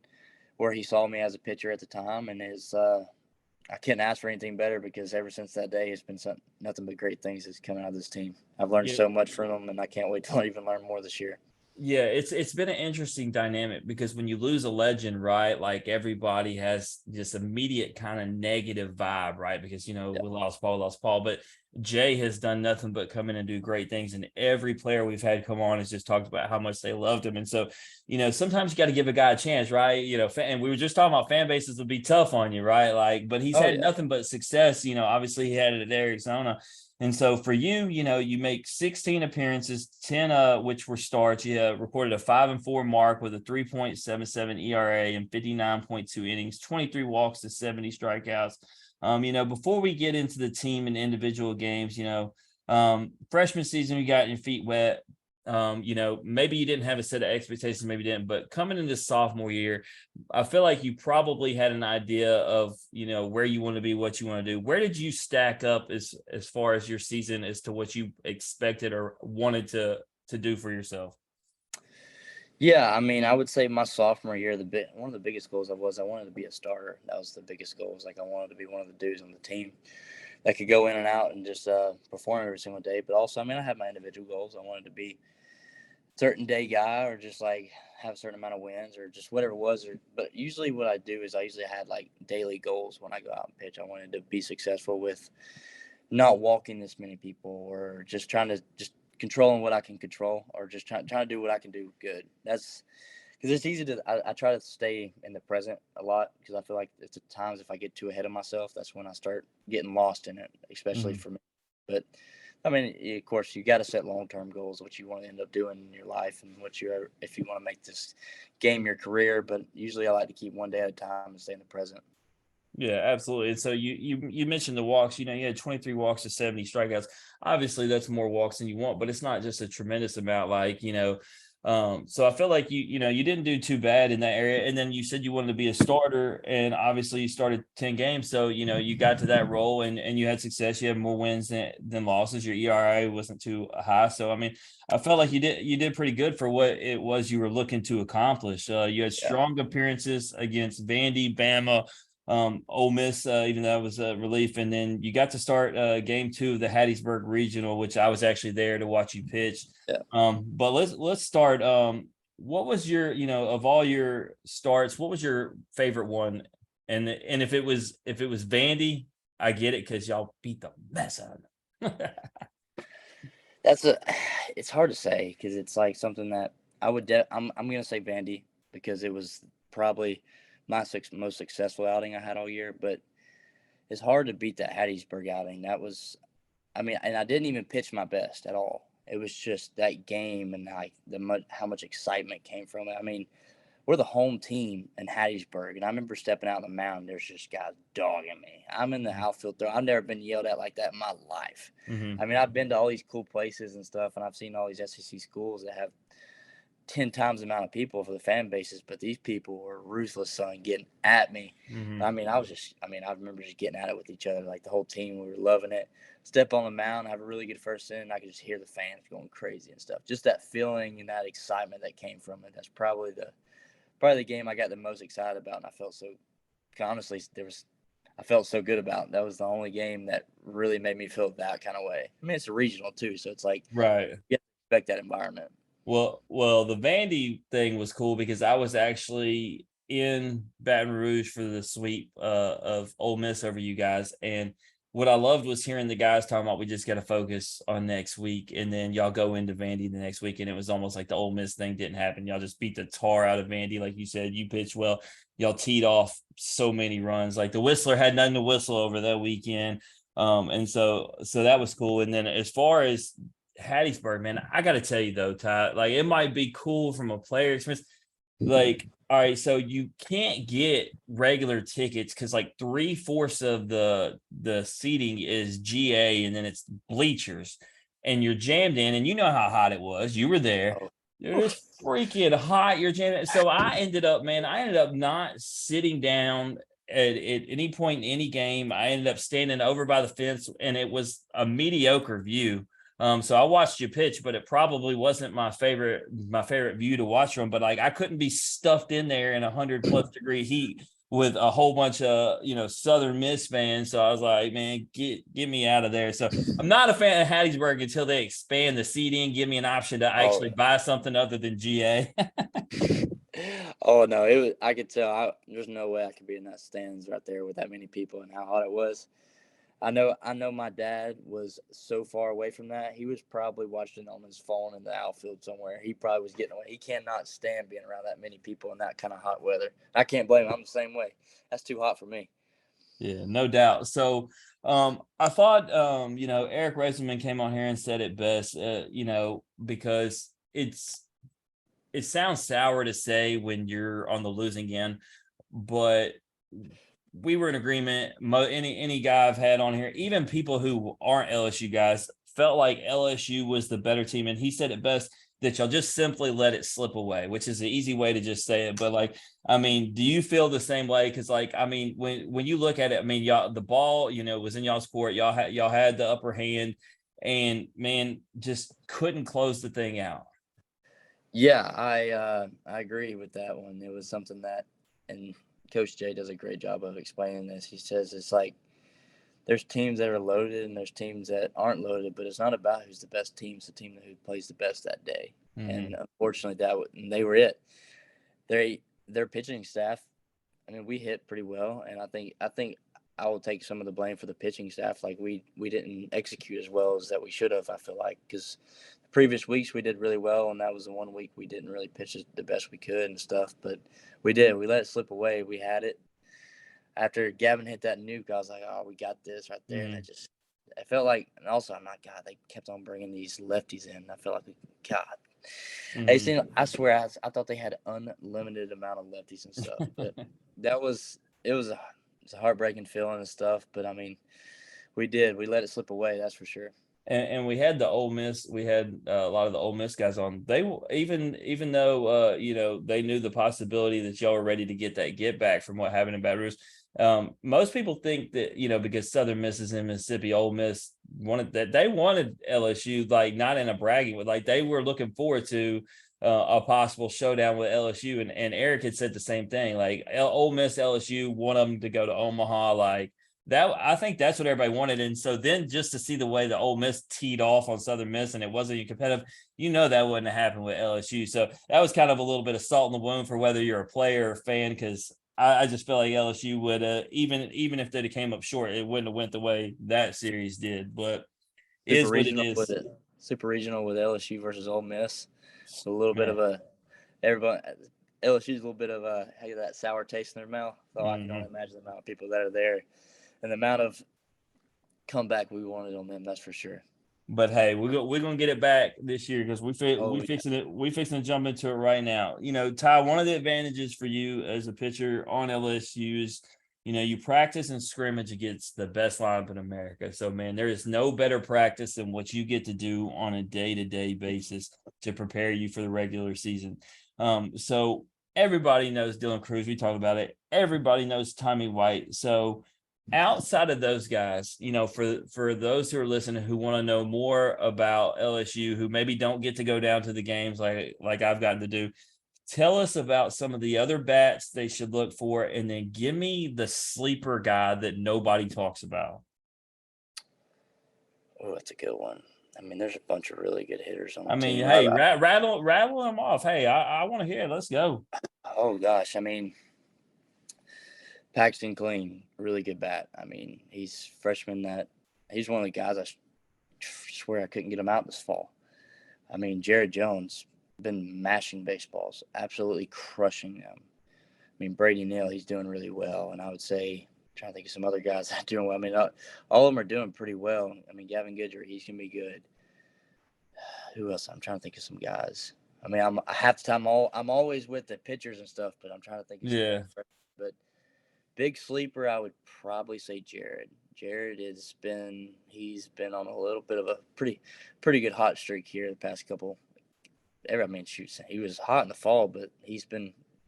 where he saw me as a pitcher at the time. And I couldn't ask for anything better because ever since that day, it's been nothing but great things that's coming out of this team. I've learned Yeah. so much from them, and I can't wait to even learn more this year. Yeah, it's been an interesting dynamic because when you lose a legend, right, like everybody has this immediate kind of negative vibe, right? Because we lost Paul, but Jay has done nothing but come in and do great things, and every player we've had come on has just talked about how much they loved him. And so, sometimes you got to give a guy a chance, right? And we were just talking about fan bases would be tough on you, right? Like, but he's had nothing but success. Obviously he had it at Arizona. And so for you, you make 16 appearances, 10 which were starts. You recorded a 5-4 mark with a 3.77 ERA and 59.2 innings, 23 walks to 70 strikeouts. Before we get into the team and individual games, freshman season, you got your feet wet. Maybe you didn't have a set of expectations, maybe you didn't, but coming into sophomore year, I feel like you probably had an idea of, where you want to be, what you want to do. Where did you stack up as far as your season as to what you expected or wanted to do for yourself? Yeah, I mean, I would say my sophomore year, one of the biggest goals I wanted to be a starter. That was the biggest goal. It was like I wanted to be one of the dudes on the team that could go in and out and just perform every single day. But also, I mean, I had my individual goals. I wanted to be certain day guy or just like have a certain amount of wins or just whatever it was. But usually what I do is I usually had like daily goals when I go out and pitch. I wanted to be successful with not walking this many people or just trying to just controlling what I can control or just trying to do what I can do good. That's because it's easy to, I try to stay in the present a lot because I feel like it's at times if I get too ahead of myself, that's when I start getting lost in it, especially for me. But I mean, of course, you got to set long-term goals, what you want to end up doing in your life, and if you want to make this game your career. But usually, I like to keep one day at a time and stay in the present. Yeah, absolutely. And so you mentioned the walks. You had 23 walks to 70 strikeouts. Obviously, that's more walks than you want, but it's not just a tremendous amount. So I feel like you didn't do too bad in that area. And then you said you wanted to be a starter, and obviously you started 10 games. So you got to that role and you had success. You had more wins than losses. Your ERA wasn't too high. So I mean, I felt like you did pretty good for what it was you were looking to accomplish. You had Yeah, strong appearances against Vandy, Bama, Ole Miss, even though it was a relief. And then you got to start game 2 of the Hattiesburg Regional, which I was actually there to watch you pitch. yeah. But let's start. What was your, of all your starts, what was your favorite one? And if it was Vandy, I get it because y'all beat the mess out of them. That's a. It's hard to say because it's like something that I would. I'm gonna say Vandy because it was probably my most successful outing I had all year. But it's hard to beat that Hattiesburg outing. That was. I mean, and I didn't even pitch my best at all. It was just that game and like how much excitement came from it. I mean, we're the home team in Hattiesburg, and I remember stepping out on the mound. There's just guys dogging me. I'm in the outfield throw. I've never been yelled at like that in my life. Mm-hmm. I mean, I've been to all these cool places and stuff, and I've seen all these SEC schools that have 10 times the amount of people for the fan bases, but these people were ruthless, son, getting at me. Mm-hmm. I mean, I remember just getting at it with each other, like the whole team. We were loving it. Step on the mound, have a really good first inning. I could just hear the fans going crazy and stuff. Just that feeling and that excitement that came from it. That's probably the game I got the most excited about, and I felt so honestly I felt so good about. That was the only game that really made me feel that kind of way. I mean, it's a regional too, so it's like Right. you expect that environment. Well, the Vandy thing was cool because I was actually in Baton Rouge for the sweep of Ole Miss over you guys, and what I loved was hearing the guys talking about we just got to focus on next week, and then y'all go into Vandy the next week, and it was almost like the Ole Miss thing didn't happen. Y'all just beat the tar out of Vandy, like you said. You pitched well. Y'all teed off so many runs. Like the Whistler had nothing to whistle over that weekend. And so that was cool. And then as far as Hattiesburg, man, I got to tell you though, Ty, like it might be cool from a player experience. Like, all right, so you can't get regular tickets because like 3/4 of the seating is GA and then it's bleachers, and you're jammed in, and you know how hot it was. You were there. Oh, It's freaking hot. You're jammed in. So I ended up not sitting down at any point in any game. I ended up standing over by the fence, and it was a mediocre view. So I watched you pitch, but it probably wasn't my favorite view to watch from. But like I couldn't be stuffed in there in 100+ degree heat with a whole bunch of Southern Miss fans. So I was like, man, get me out of there. So I'm not a fan of Hattiesburg until they expand the seating, give me an option to oh, actually buy something other than GA. oh no! It was. I could tell. There's no way I could be in that stands right there with that many people and how hot it was. I know my dad was so far away from that. He was probably watching on his phone in the outfield somewhere. He probably was getting away. He cannot stand being around that many people in that kind of hot weather. I can't blame him. I'm the same way. That's too hot for me. Yeah, no doubt. So I thought Eric Reisman came on here and said it best, because it sounds sour to say when you're on the losing end, but we were in agreement. Any guy I've had on here, even people who aren't LSU guys, felt like LSU was the better team. And he said it best that y'all just simply let it slip away, which is the easy way to just say it. But like, I mean, do you feel the same way? Because like, I mean, when you look at it, I mean, y'all the ball, was in y'all's court. Y'all had the upper hand, and man, just couldn't close the thing out. Yeah, I agree with that one. It was something that, and Coach Jay does a great job of explaining this. He says it's like there's teams that are loaded and there's teams that aren't loaded, but it's not about who's the best team. It's the team who plays the best that day. Mm-hmm. And unfortunately, they were it. Their pitching staff. I mean, we hit pretty well, and I think I will take some of the blame for the pitching staff. Like we didn't execute as well as that we should have. I feel like because the previous weeks we did really well, and that was the one week we didn't really pitch the best we could and stuff. But we did. We let it slip away. We had it after Gavin hit that nuke. I was like, oh, we got this right there, and Mm-hmm. it I felt like, and also I'm not, God, they kept on bringing these lefties in. I felt like, God, I swear, I thought they had unlimited amount of lefties and stuff. But it was a heartbreaking feeling and stuff. But I mean, we let it slip away. That's for sure. And we had the Ole Miss. We had a lot of the Ole Miss guys on. They even though they knew the possibility that y'all were ready to get that get back from what happened in Baton Rouge. Most people think that because Southern Miss is in Mississippi, Ole Miss they wanted LSU, like not in a bragging, but like they were looking forward to a possible showdown with LSU. And Eric had said the same thing. Like Ole Miss, LSU, want them to go to Omaha, like. That I think that's what everybody wanted. And so then just to see the way the Ole Miss teed off on Southern Miss and it wasn't even competitive, that wouldn't have happened with LSU. So that was kind of a little bit of salt in the wound for whether you're a player or fan, because I just feel like LSU would even if they'd have came up short, it wouldn't have went the way that series did. But it is what it is. Super regional with LSU versus Ole Miss. So a little bit Man. of everybody. LSU's a little bit of that sour taste in their mouth. So I can only imagine the amount of people that are there. And the amount of comeback we wanted on them, that's for sure. But hey, we're gonna get it back this year because we fixing to jump into it right now. Ty, one of the advantages for you as a pitcher on LSU is you practice and scrimmage against the best lineup in America. So man, there is no better practice than what you get to do on a day-to-day basis to prepare you for the regular season. So everybody knows Dylan Cruz. We talked about it. Everybody knows Tommy White. So outside of those guys, for those who are listening who want to know more about LSU, who maybe don't get to go down to the games like I've gotten to do, tell us about some of the other bats they should look for, and then give me the sleeper guy that nobody talks about. Oh, that's a good one. I mean, there's a bunch of really good hitters on the team. Hey, rattle them off. Hey, I want to hear it. Let's go. Oh, gosh. I mean, Paxton Clean, really good bat. I mean, he's freshman he's one of the guys I swear I couldn't get him out this fall. I mean, Jared Jones been mashing baseballs, absolutely crushing them. I mean, Brady Neal, he's doing really well. And I would say, I'm trying to think of some other guys that are doing well. I mean, all of them are doing pretty well. I mean, Gavin Goodger, he's going to be good. Who else? I'm trying to think of some guys. I mean, half the time I'm always with the pitchers and stuff, but I'm trying to think of some but big sleeper, I would probably say Jared. Jared he's been on a little bit of a pretty good hot streak here the past couple. I mean, shoot, he was hot in the fall, but he's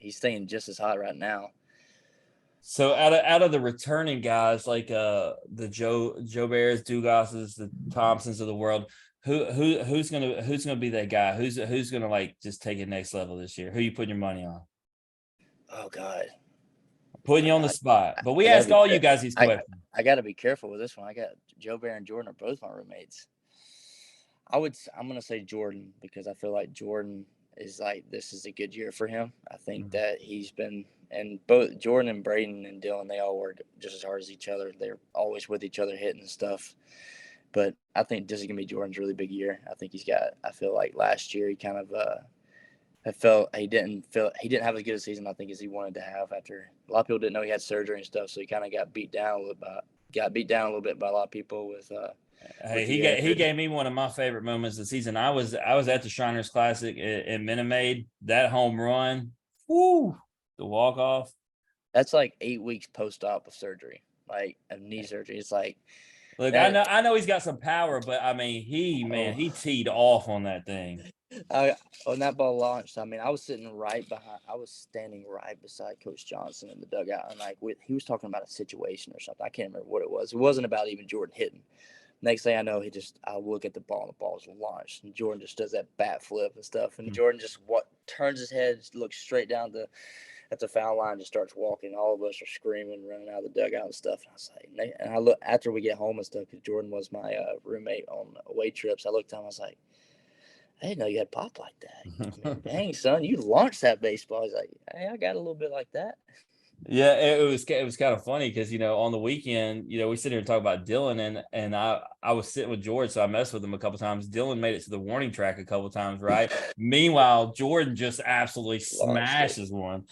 staying just as hot right now. So out of the returning guys like the Joe Bears, Dugases, the Thompsons of the world, who's gonna be that guy? Who's gonna like just take it next level this year? Who you putting your money on? Oh God. Putting you on the spot. But we ask all you guys these questions. I got to be careful with this one. I got Joe Bear and Jordan are both my roommates. I'm going to say Jordan because I feel like Jordan is like, this is a good year for him. I think that he's been, and both Jordan and Braden and Dylan, they all work just as hard as each other. They're always with each other hitting and stuff. But I think this is going to be Jordan's really big year. I think I feel like last year he kind of, he didn't have as good a season I think as he wanted to have after a lot of people didn't know he had surgery and stuff, so he kind of got beat down a little bit by a lot of people with Hey, he gave me one of my favorite moments of the season. I was at the Shriners Classic in Minute Maid. That home run, the walk off. That's like 8 weeks post-op of surgery, like a knee surgery. It's like, look, I know he's got some power, but I mean, he teed off on that thing. When that ball launched, I mean, I was standing right beside Coach Johnson in the dugout, and he was talking about a situation or something. I can't remember what it was. It wasn't about even Jordan hitting. Next thing I know, I look at the ball, and the ball's launched, and Jordan just does that bat flip and stuff, and Jordan just turns his head, looks straight down at the foul line, just starts walking. All of us are screaming, running out of the dugout and stuff. And I was like, and I look after we get home and stuff, because Jordan was my roommate on away trips. I looked at him, I was like, I didn't know you had pop like that. I mean, dang, son, you launched that baseball. He's like, hey, I got a little bit like that. Yeah, it was kind of funny because on the weekend, we sit here and talk about Dylan, and I was sitting with George, so I messed with him a couple times. Dylan made it to the warning track a couple times, right? Meanwhile, Jordan just absolutely smashes one.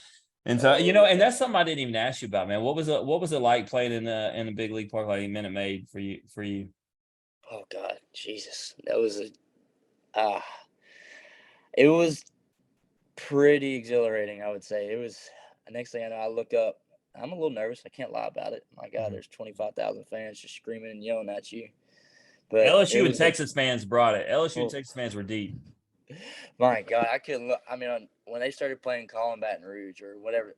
And so, and that's something I didn't even ask you about, man. What was it like playing in the big league park like Minute Maid for you? Oh God, Jesus, that was a ah, it was pretty exhilarating, I would say. It was next thing I know, I look up. I'm a little nervous. I can't lie about it. My God, Mhm. there's 25,000 fans just screaming and yelling at you. But it LSU and was a Texas fans brought it. LSU and oh Texas fans were deep. my God, I couldn't look. I mean, when they started playing Colin Baton Rouge or whatever,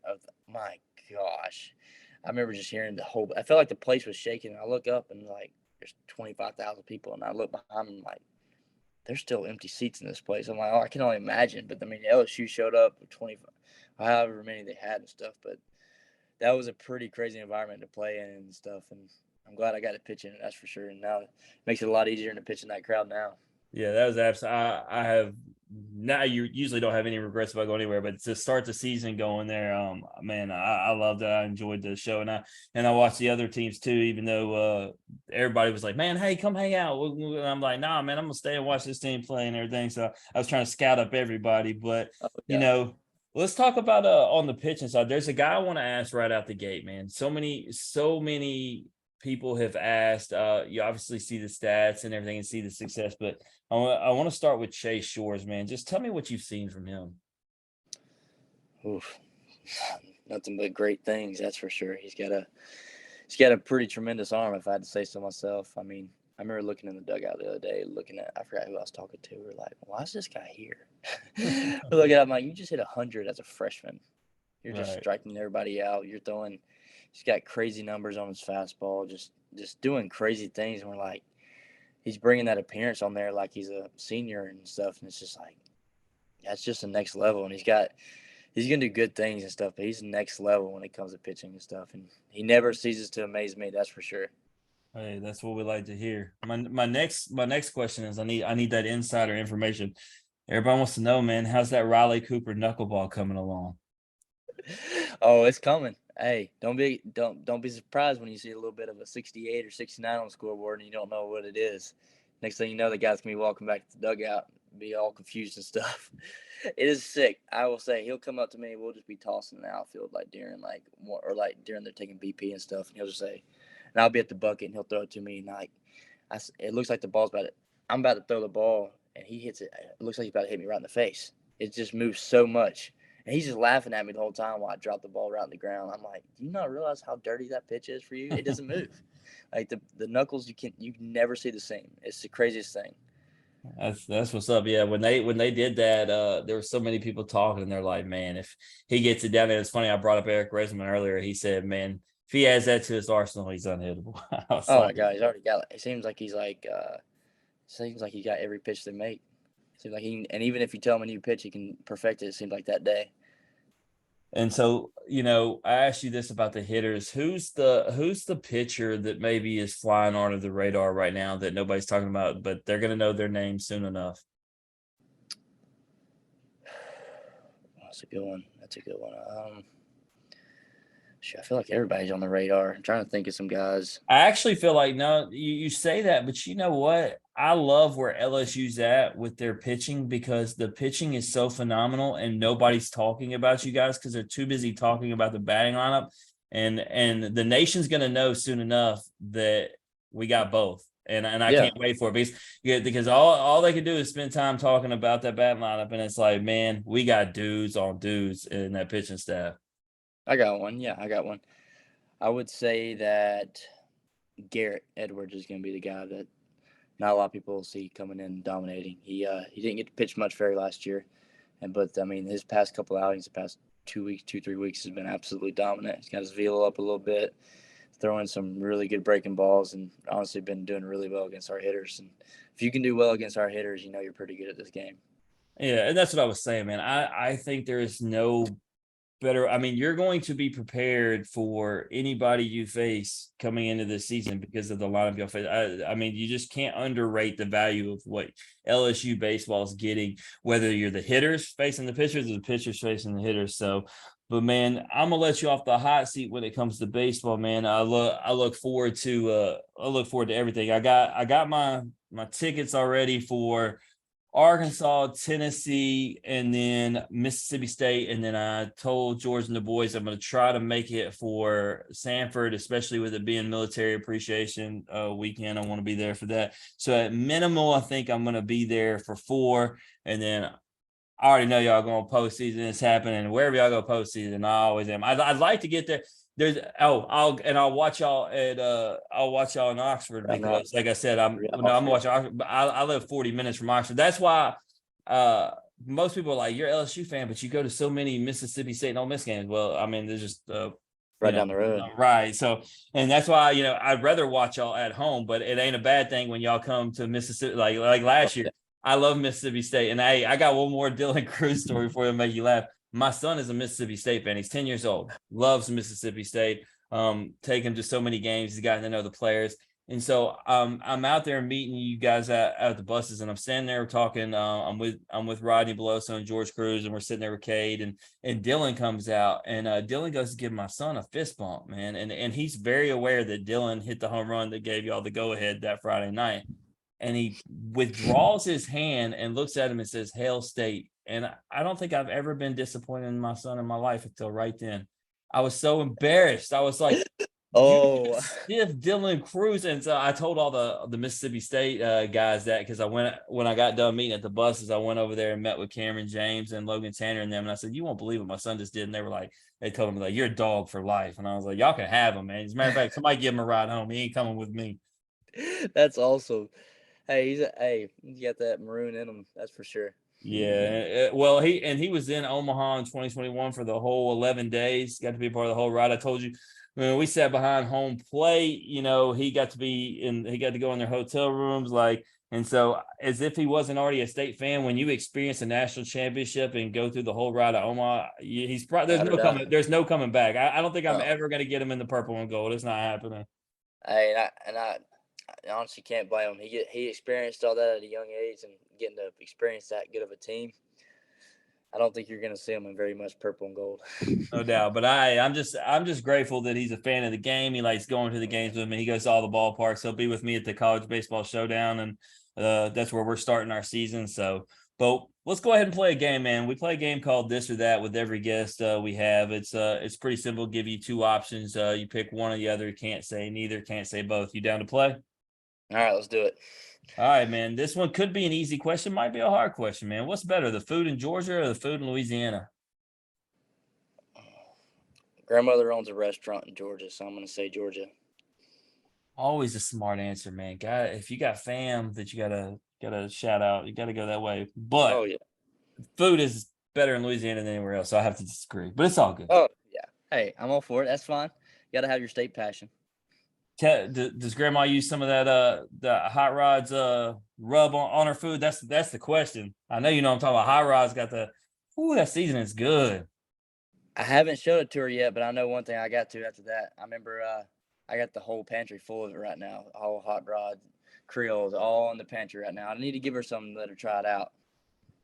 my gosh, I remember just hearing the whole. I felt like the place was shaking. I look up and like there's 25,000 people, and I look behind me like there's still empty seats in this place. I'm like, oh, I can only imagine. But I mean, LSU showed up with 25, however many they had and stuff. But that was a pretty crazy environment to play in and stuff. And I'm glad I got to pitch in it, that's for sure. And now it makes it a lot easier to pitch in that crowd now. Yeah, that was absolutely. I have now. You usually don't have any regrets about going anywhere, but to start the season going there, man, I loved it. I enjoyed the show, and I watched the other teams too. Even though everybody was like, "Man, hey, come hang out," and I'm like, "Nah, man, I'm gonna stay and watch this team play and everything." So I was trying to scout up everybody, but Oh, you yeah. know. Let's talk about on the pitching side. There's a guy I want to ask right out the gate, man. So many people have asked. You obviously see the stats and everything and see the success, but I want to start with Chase Shores, man. Just tell me what you've seen from him. Oof. Nothing but great things, that's for sure. He's got a pretty tremendous arm, if I had to say so myself. I mean, I remember looking in the dugout the other day, looking at I forgot who I was talking to. We're like, why is this guy here? We're looking at him like, you just hit 100 as a freshman. You're just Right. striking everybody out. You're throwing. He's got crazy numbers on his fastball. Just doing crazy things. And we're like, he's bringing that appearance on there like he's a senior and stuff. And it's just like that's just the next level. And he's gonna do good things and stuff. But he's next level when it comes to pitching and stuff. And he never ceases to amaze me. That's for sure. Hey, that's what we like to hear. My next question is I need that insider information. Everybody wants to know, man, how's that Riley Cooper knuckleball coming along? Oh, it's coming. Hey, don't be surprised when you see a little bit of a 68 or 69 on the scoreboard and you don't know what it is. Next thing you know, the guy's gonna be walking back to the dugout, be all confused and stuff. It is sick. I will say he'll come up to me. We'll just be tossing in the outfield like during during they're taking BP and stuff, and he'll just say, and I'll be at the bucket and he'll throw it to me and like, it looks like the ball's about it. I'm about to throw the ball and he hits it. It looks like he's about to hit me right in the face. It just moves so much. And he's just laughing at me the whole time while I drop the ball right on the ground. I'm like, do you not realize how dirty that pitch is for you? It doesn't move. Like the knuckles, you never see the same. It's the craziest thing. That's what's up. Yeah, when they did that, there were so many people talking, and they're like, man, if he gets it down there, it's funny. I brought up Eric Resman earlier. He said, man, if he adds that to his arsenal, he's unhittable. I was Oh my like, god, he's already got it. It seems like he got every pitch they make. It seems like and even if you tell him a new pitch, he can perfect it. It seems like that day. and so, I asked you this about the hitters. Who's the pitcher that maybe is flying under the radar right now that nobody's talking about, but they're gonna know their name soon enough? That's a good one. That's a good one. I feel like everybody's on the radar. I'm trying to think of some guys. I actually feel like no, you say that, but you know what? I love where LSU's at with their pitching because the pitching is so phenomenal and nobody's talking about you guys because they're too busy talking about the batting lineup. And the nation's gonna know soon enough that we got both. And I Yeah, can't wait for it because all they can do is spend time talking about that batting lineup. And it's like, man, we got dudes on dudes in that pitching staff. I got one. Yeah, I got one. I would say that Garrett Edwards is going to be the guy that not a lot of people see coming in and dominating. He didn't get to pitch much very last year, but I mean his past couple outings, the past 2 weeks, 3 weeks has been absolutely dominant. He's got his velo up a little bit, throwing some really good breaking balls, and honestly been doing really well against our hitters. And if you can do well against our hitters, you know you're pretty good at this game. Yeah, and that's what I was saying, man. I think there is no better. I mean, you're going to be prepared for anybody you face coming into this season because of the lineup you'll face. I mean, you just can't underrate the value of what LSU baseball is getting, whether you're the hitters facing the pitchers or the pitchers facing the hitters. So, but man, I'm gonna let you off the hot seat when it comes to baseball, man. I look forward to everything. I got my tickets already for Arkansas, Tennessee, and then Mississippi State. And then I told George and the boys I'm going to try to make it for Sanford, especially with it being military appreciation weekend. I want to be there for that. So at minimal, I think I'm going to be there for 4. And then I already know y'all going postseason. It's happening. Wherever y'all go postseason, I always am. I'd like to get there. I'll watch y'all in Oxford because, like I said, I'm watching. I live 40 minutes from Oxford. That's why most people are like, you're an LSU fan, but you go to so many Mississippi State and Ole Miss games. Well, I mean, they're just right down the road, right? So, and that's why I'd rather watch y'all at home, but it ain't a bad thing when y'all come to Mississippi. Like last year, I love Mississippi State, and hey, I got one more Dylan Cruz story for you to make you laugh. My son is a Mississippi State fan. He's 10 years old, loves Mississippi State. Take him to so many games. He's gotten to know the players. And so I'm out there meeting you guys at the buses, and I'm standing there talking. I'm with Rodney Beloso and George Cruz, and we're sitting there with Cade, and Dylan comes out, and Dylan goes to give my son a fist bump, man. And he's very aware that Dylan hit the home run that gave y'all the go-ahead that Friday night. And he withdraws his hand and looks at him and says, "Hail State." And I don't think I've ever been disappointed in my son in my life until right then. I was so embarrassed. I was like, oh, stiff Dylan Cruz. And so I told all the Mississippi State guys that, because when I got done meeting at the buses, I went over there and met with Cameron James and Logan Tanner and them. And I said, "You won't believe what my son just did." And they told me, like, "You're a dog for life." And I was like, "Y'all can have him, man. As a matter of fact, somebody give him a ride home. He ain't coming with me." That's awesome. Hey, he's got that maroon in him. That's for sure. Yeah, well, he was in Omaha in 2021 for the whole 11 days. Got to be a part of the whole ride. I told you, when we sat behind home plate, he got to go in their hotel rooms, and so as if he wasn't already a State fan. When you experience a national championship and go through the whole ride of Omaha, there's no coming back. I don't think I'm ever going to get him in the purple and gold. It's not happening. Hey, I honestly can't blame him. He experienced all that at a young age, and getting to experience that good of a team, I don't think you're going to see him in very much purple and gold. No doubt. But I'm just grateful that he's a fan of the game. He likes going to the games with me. He goes to all the ballparks. He'll be with me at the College Baseball Showdown, and that's where we're starting our season. So, but let's go ahead and play a game, man. We play a game called This or That with every guest we have. It's pretty simple. Give you 2 options. You pick one or the other. Can't say neither. Can't say both. You down to play? All right, let's do it. All right, man. This one could be an easy question. Might be a hard question, man. What's better, the food in Georgia or the food in Louisiana? Grandmother owns a restaurant in Georgia, so I'm going to say Georgia. Always a smart answer, man. If you got fam that you gotta shout out, you gotta go that way. But food is better in Louisiana than anywhere else, so I have to disagree. But it's all good. Oh yeah. Hey, I'm all for it. That's fine. You got to have your state passion. Does Grandma use some of that the Hot Rods rub on her food? That's the question. I know I'm talking about. Hot Rods got that seasoning's good. I haven't showed it to her yet, but I know one thing I got to after that. I remember I got the whole pantry full of it right now. All Hot Rod Creoles all in the pantry right now. I need to give her something to let her try it out.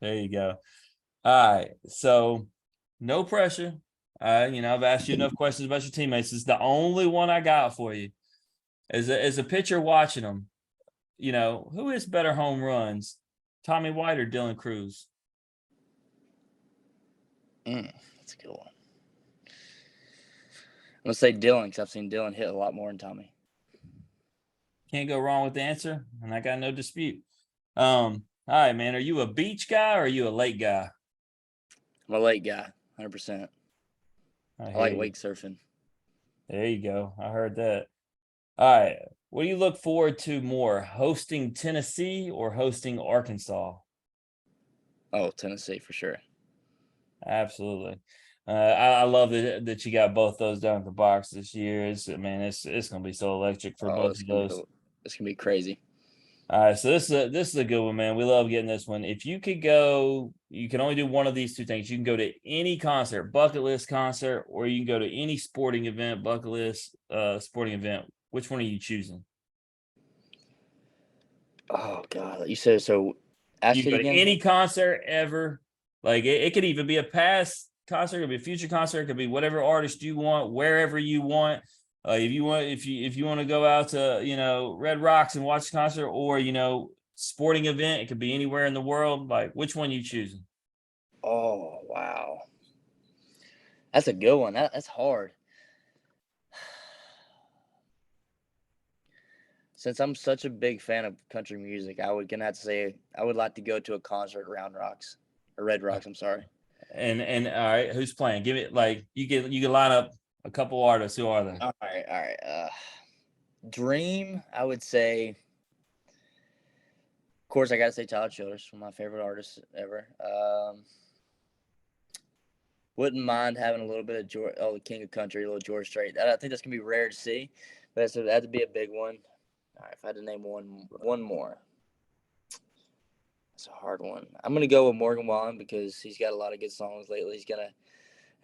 There you go. All right, so no pressure. I've asked you enough questions about your teammates. It's the only one I got for you. As a pitcher watching them, who hits better home runs, Tommy White or Dylan Cruz? That's a good one. I'm going to say Dylan, because I've seen Dylan hit a lot more than Tommy. Can't go wrong with the answer, and I got no dispute. All right, man. Are you a beach guy or are you a lake guy? I'm a lake guy, 100%. I like wake surfing. There you go. I heard that. All right. What do you look forward to more, hosting Tennessee or hosting Arkansas? Oh, Tennessee for sure. Absolutely. I love that you got both those down at the box this year. It's going to be so electric for both of those. It's going to be crazy. All right, so this is a good one, man. We love getting this one. If you could go, you can only do one of these 2 things. You can go to any concert, bucket list concert, or you can go to any sporting event, bucket list sporting event. Which one are you choosing? Oh God, you said so. You can go to any concert ever. Like it could even be a past concert, it could be a future concert, it could be whatever artist you want, wherever you want. If you want to go out to Red Rocks and watch the concert, or sporting event. It could be anywhere in the world. Like, which one you choosing? Oh, wow. That's a good one. That's hard. Since I'm such a big fan of country music, I would gonna have to say I would like to go to a concert at Round Rocks or Red Rocks. I'm sorry. And all right, who's playing? Give it like you can line up a couple artists. Who are they? All right, all right. Dream, I would say. Of course, I gotta say Tyler Childers, one of my favorite artists ever. Wouldn't mind having a little bit of the King of Country, a little George Strait. I think that's gonna be rare to see, but that'd be a big one. All right, if I had to name one more, it's a hard one. I'm gonna go with Morgan Wallen because he's got a lot of good songs lately.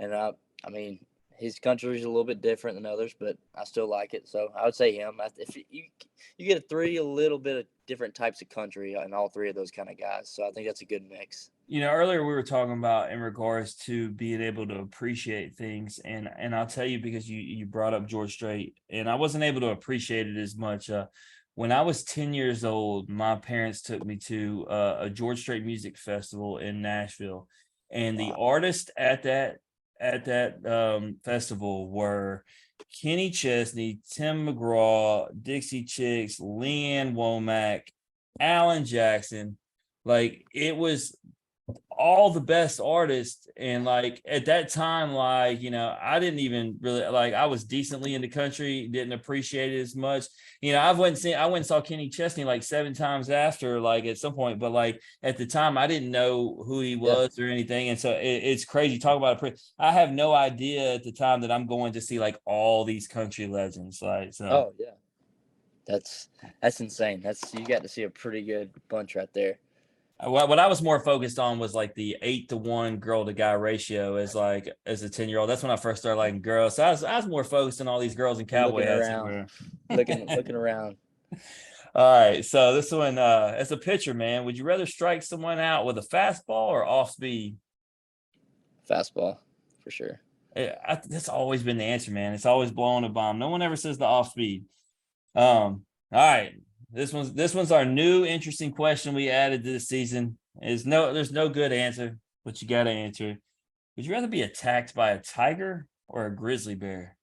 I mean, his country is a little bit different than others, but I still like it. So I would say him. If you get a little bit of different types of country and all three of those kind of guys. So I think that's a good mix. Earlier we were talking about in regards to being able to appreciate things, and I'll tell you, because you brought up George Strait, and I wasn't able to appreciate it as much. When I was 10 years old, my parents took me to a George Strait music festival in Nashville, and the artists at that festival were Kenny Chesney, Tim McGraw, Dixie Chicks, Leanne Womack, Alan Jackson. Like, it was all the best artists. And like at that time, like, I didn't even really, like, I was decently into country, didn't appreciate it as much. I went and saw Kenny Chesney like 7 times after, like at some point, but like at the time I didn't know who he was or anything. And so it's crazy. Talk about it. I have no idea at the time that I'm going to see like all these country legends. Like, so. Oh yeah, that's insane. You got to see a pretty good bunch right there. What I was more focused on was like the 8-to-1 girl to guy ratio as a 10-year-old. That's when I first started liking girls. So I was more focused on all these girls in cowboy hats. Looking around. All right. So this one, as a pitcher, man, would you rather strike someone out with a fastball or off speed? Fastball, for sure. That's always been the answer, man. It's always blowing a bomb. No one ever says the off speed. All right. This one's our new interesting question we added to this season. There's no good answer, but you got to answer. Would you rather be attacked by a tiger or a grizzly bear?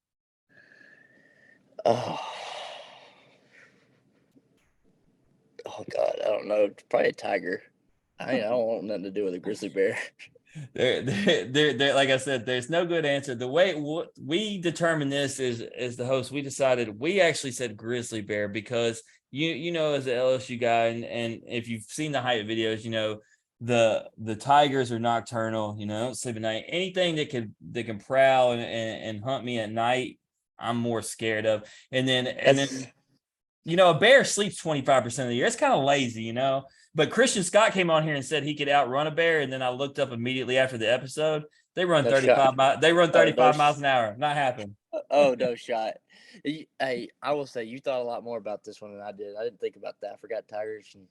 Oh God, I don't know. Probably a tiger. I don't want nothing to do with a grizzly bear. There, like I said, there's no good answer. The way we determined this is, as the host, we decided, we actually said grizzly bear because as an LSU guy, and if you've seen the Hyatt videos, the tigers are nocturnal. Don't sleep at night. Anything that can prowl and hunt me at night, I'm more scared of. And then a bear sleeps 25% of the year. It's kind of lazy, But Christian Scott came on here and said he could outrun a bear, and then I looked up immediately after the episode. They run 35 miles. They run 35 miles an hour. Not happening. Oh, no shot. Hey, I will say you thought a lot more about this one than I did. I didn't think about that. I forgot tigers, and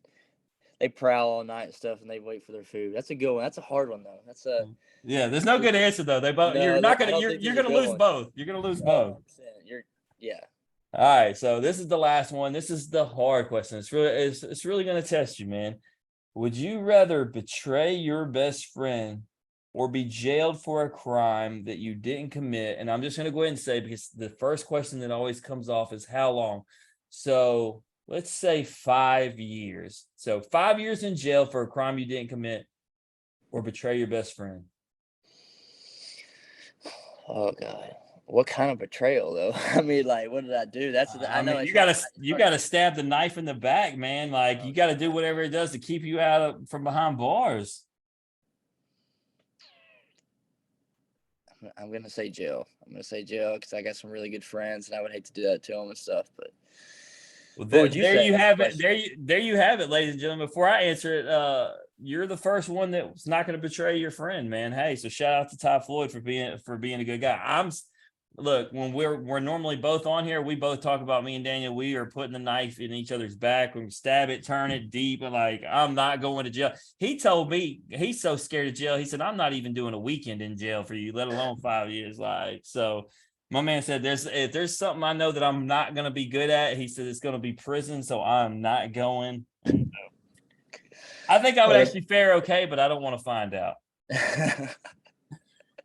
they prowl all night and stuff, and they wait for their food. That's a good one. That's a hard one though. There's no good answer though. They both. You're gonna lose both. You're gonna lose both. Yeah. All right, so this is the last one. This is the hard question. It's really going to test you, man. Would you rather betray your best friend or be jailed for a crime that you didn't commit? And I'm just going to go ahead and say, because the first question that always comes off is how long. So let's say 5 years. So 5 years in jail for a crime you didn't commit, or betray your best friend. Oh God. What kind of betrayal, though? I mean, like, what did I do? I know you gotta stab the knife in the back, man. Like, you gotta do whatever it does to keep you out from behind bars. I'm gonna say jail. Because I got some really good friends, and I would hate to do that to them and stuff. But there you have it. There you have it, ladies and gentlemen. Before I answer it, you're the first one that's not going to betray your friend, man. Hey, so shout out to Ty Floyd for being a good guy. Look, when we're normally both on here, we both talk about, me and Daniel, we are putting the knife in each other's back. We stab it, turn it deep, and like, I'm not going to jail. He told me he's so scared of jail. He said, I'm not even doing a weekend in jail for you, let alone 5 years. Like, so my man said, if there's something I know that I'm not going to be good at, he said it's going to be prison. So I'm not going. I think I would actually fare okay, but I don't want to find out.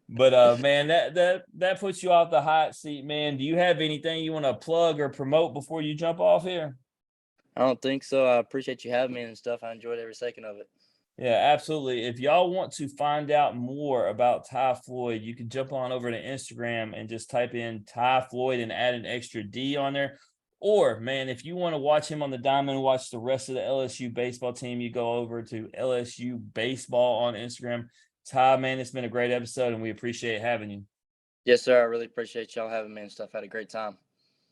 But man, that puts you off the hot seat, man. Do you have anything you want to plug or promote before you jump off here? I don't think so. I appreciate you having me and stuff. I enjoyed every second of it. Yeah, absolutely. If y'all want to find out more about Ty Floyd, you can jump on over to Instagram and just type in Ty Floyd and add an extra D on there. Or, man, if you want to watch him on the diamond, watch the rest of the LSU baseball team, you go over to LSU Baseball on Instagram. Ty, man, it's been a great episode, and we appreciate having you. Yes, sir. I really appreciate y'all having me and stuff. Had a great time.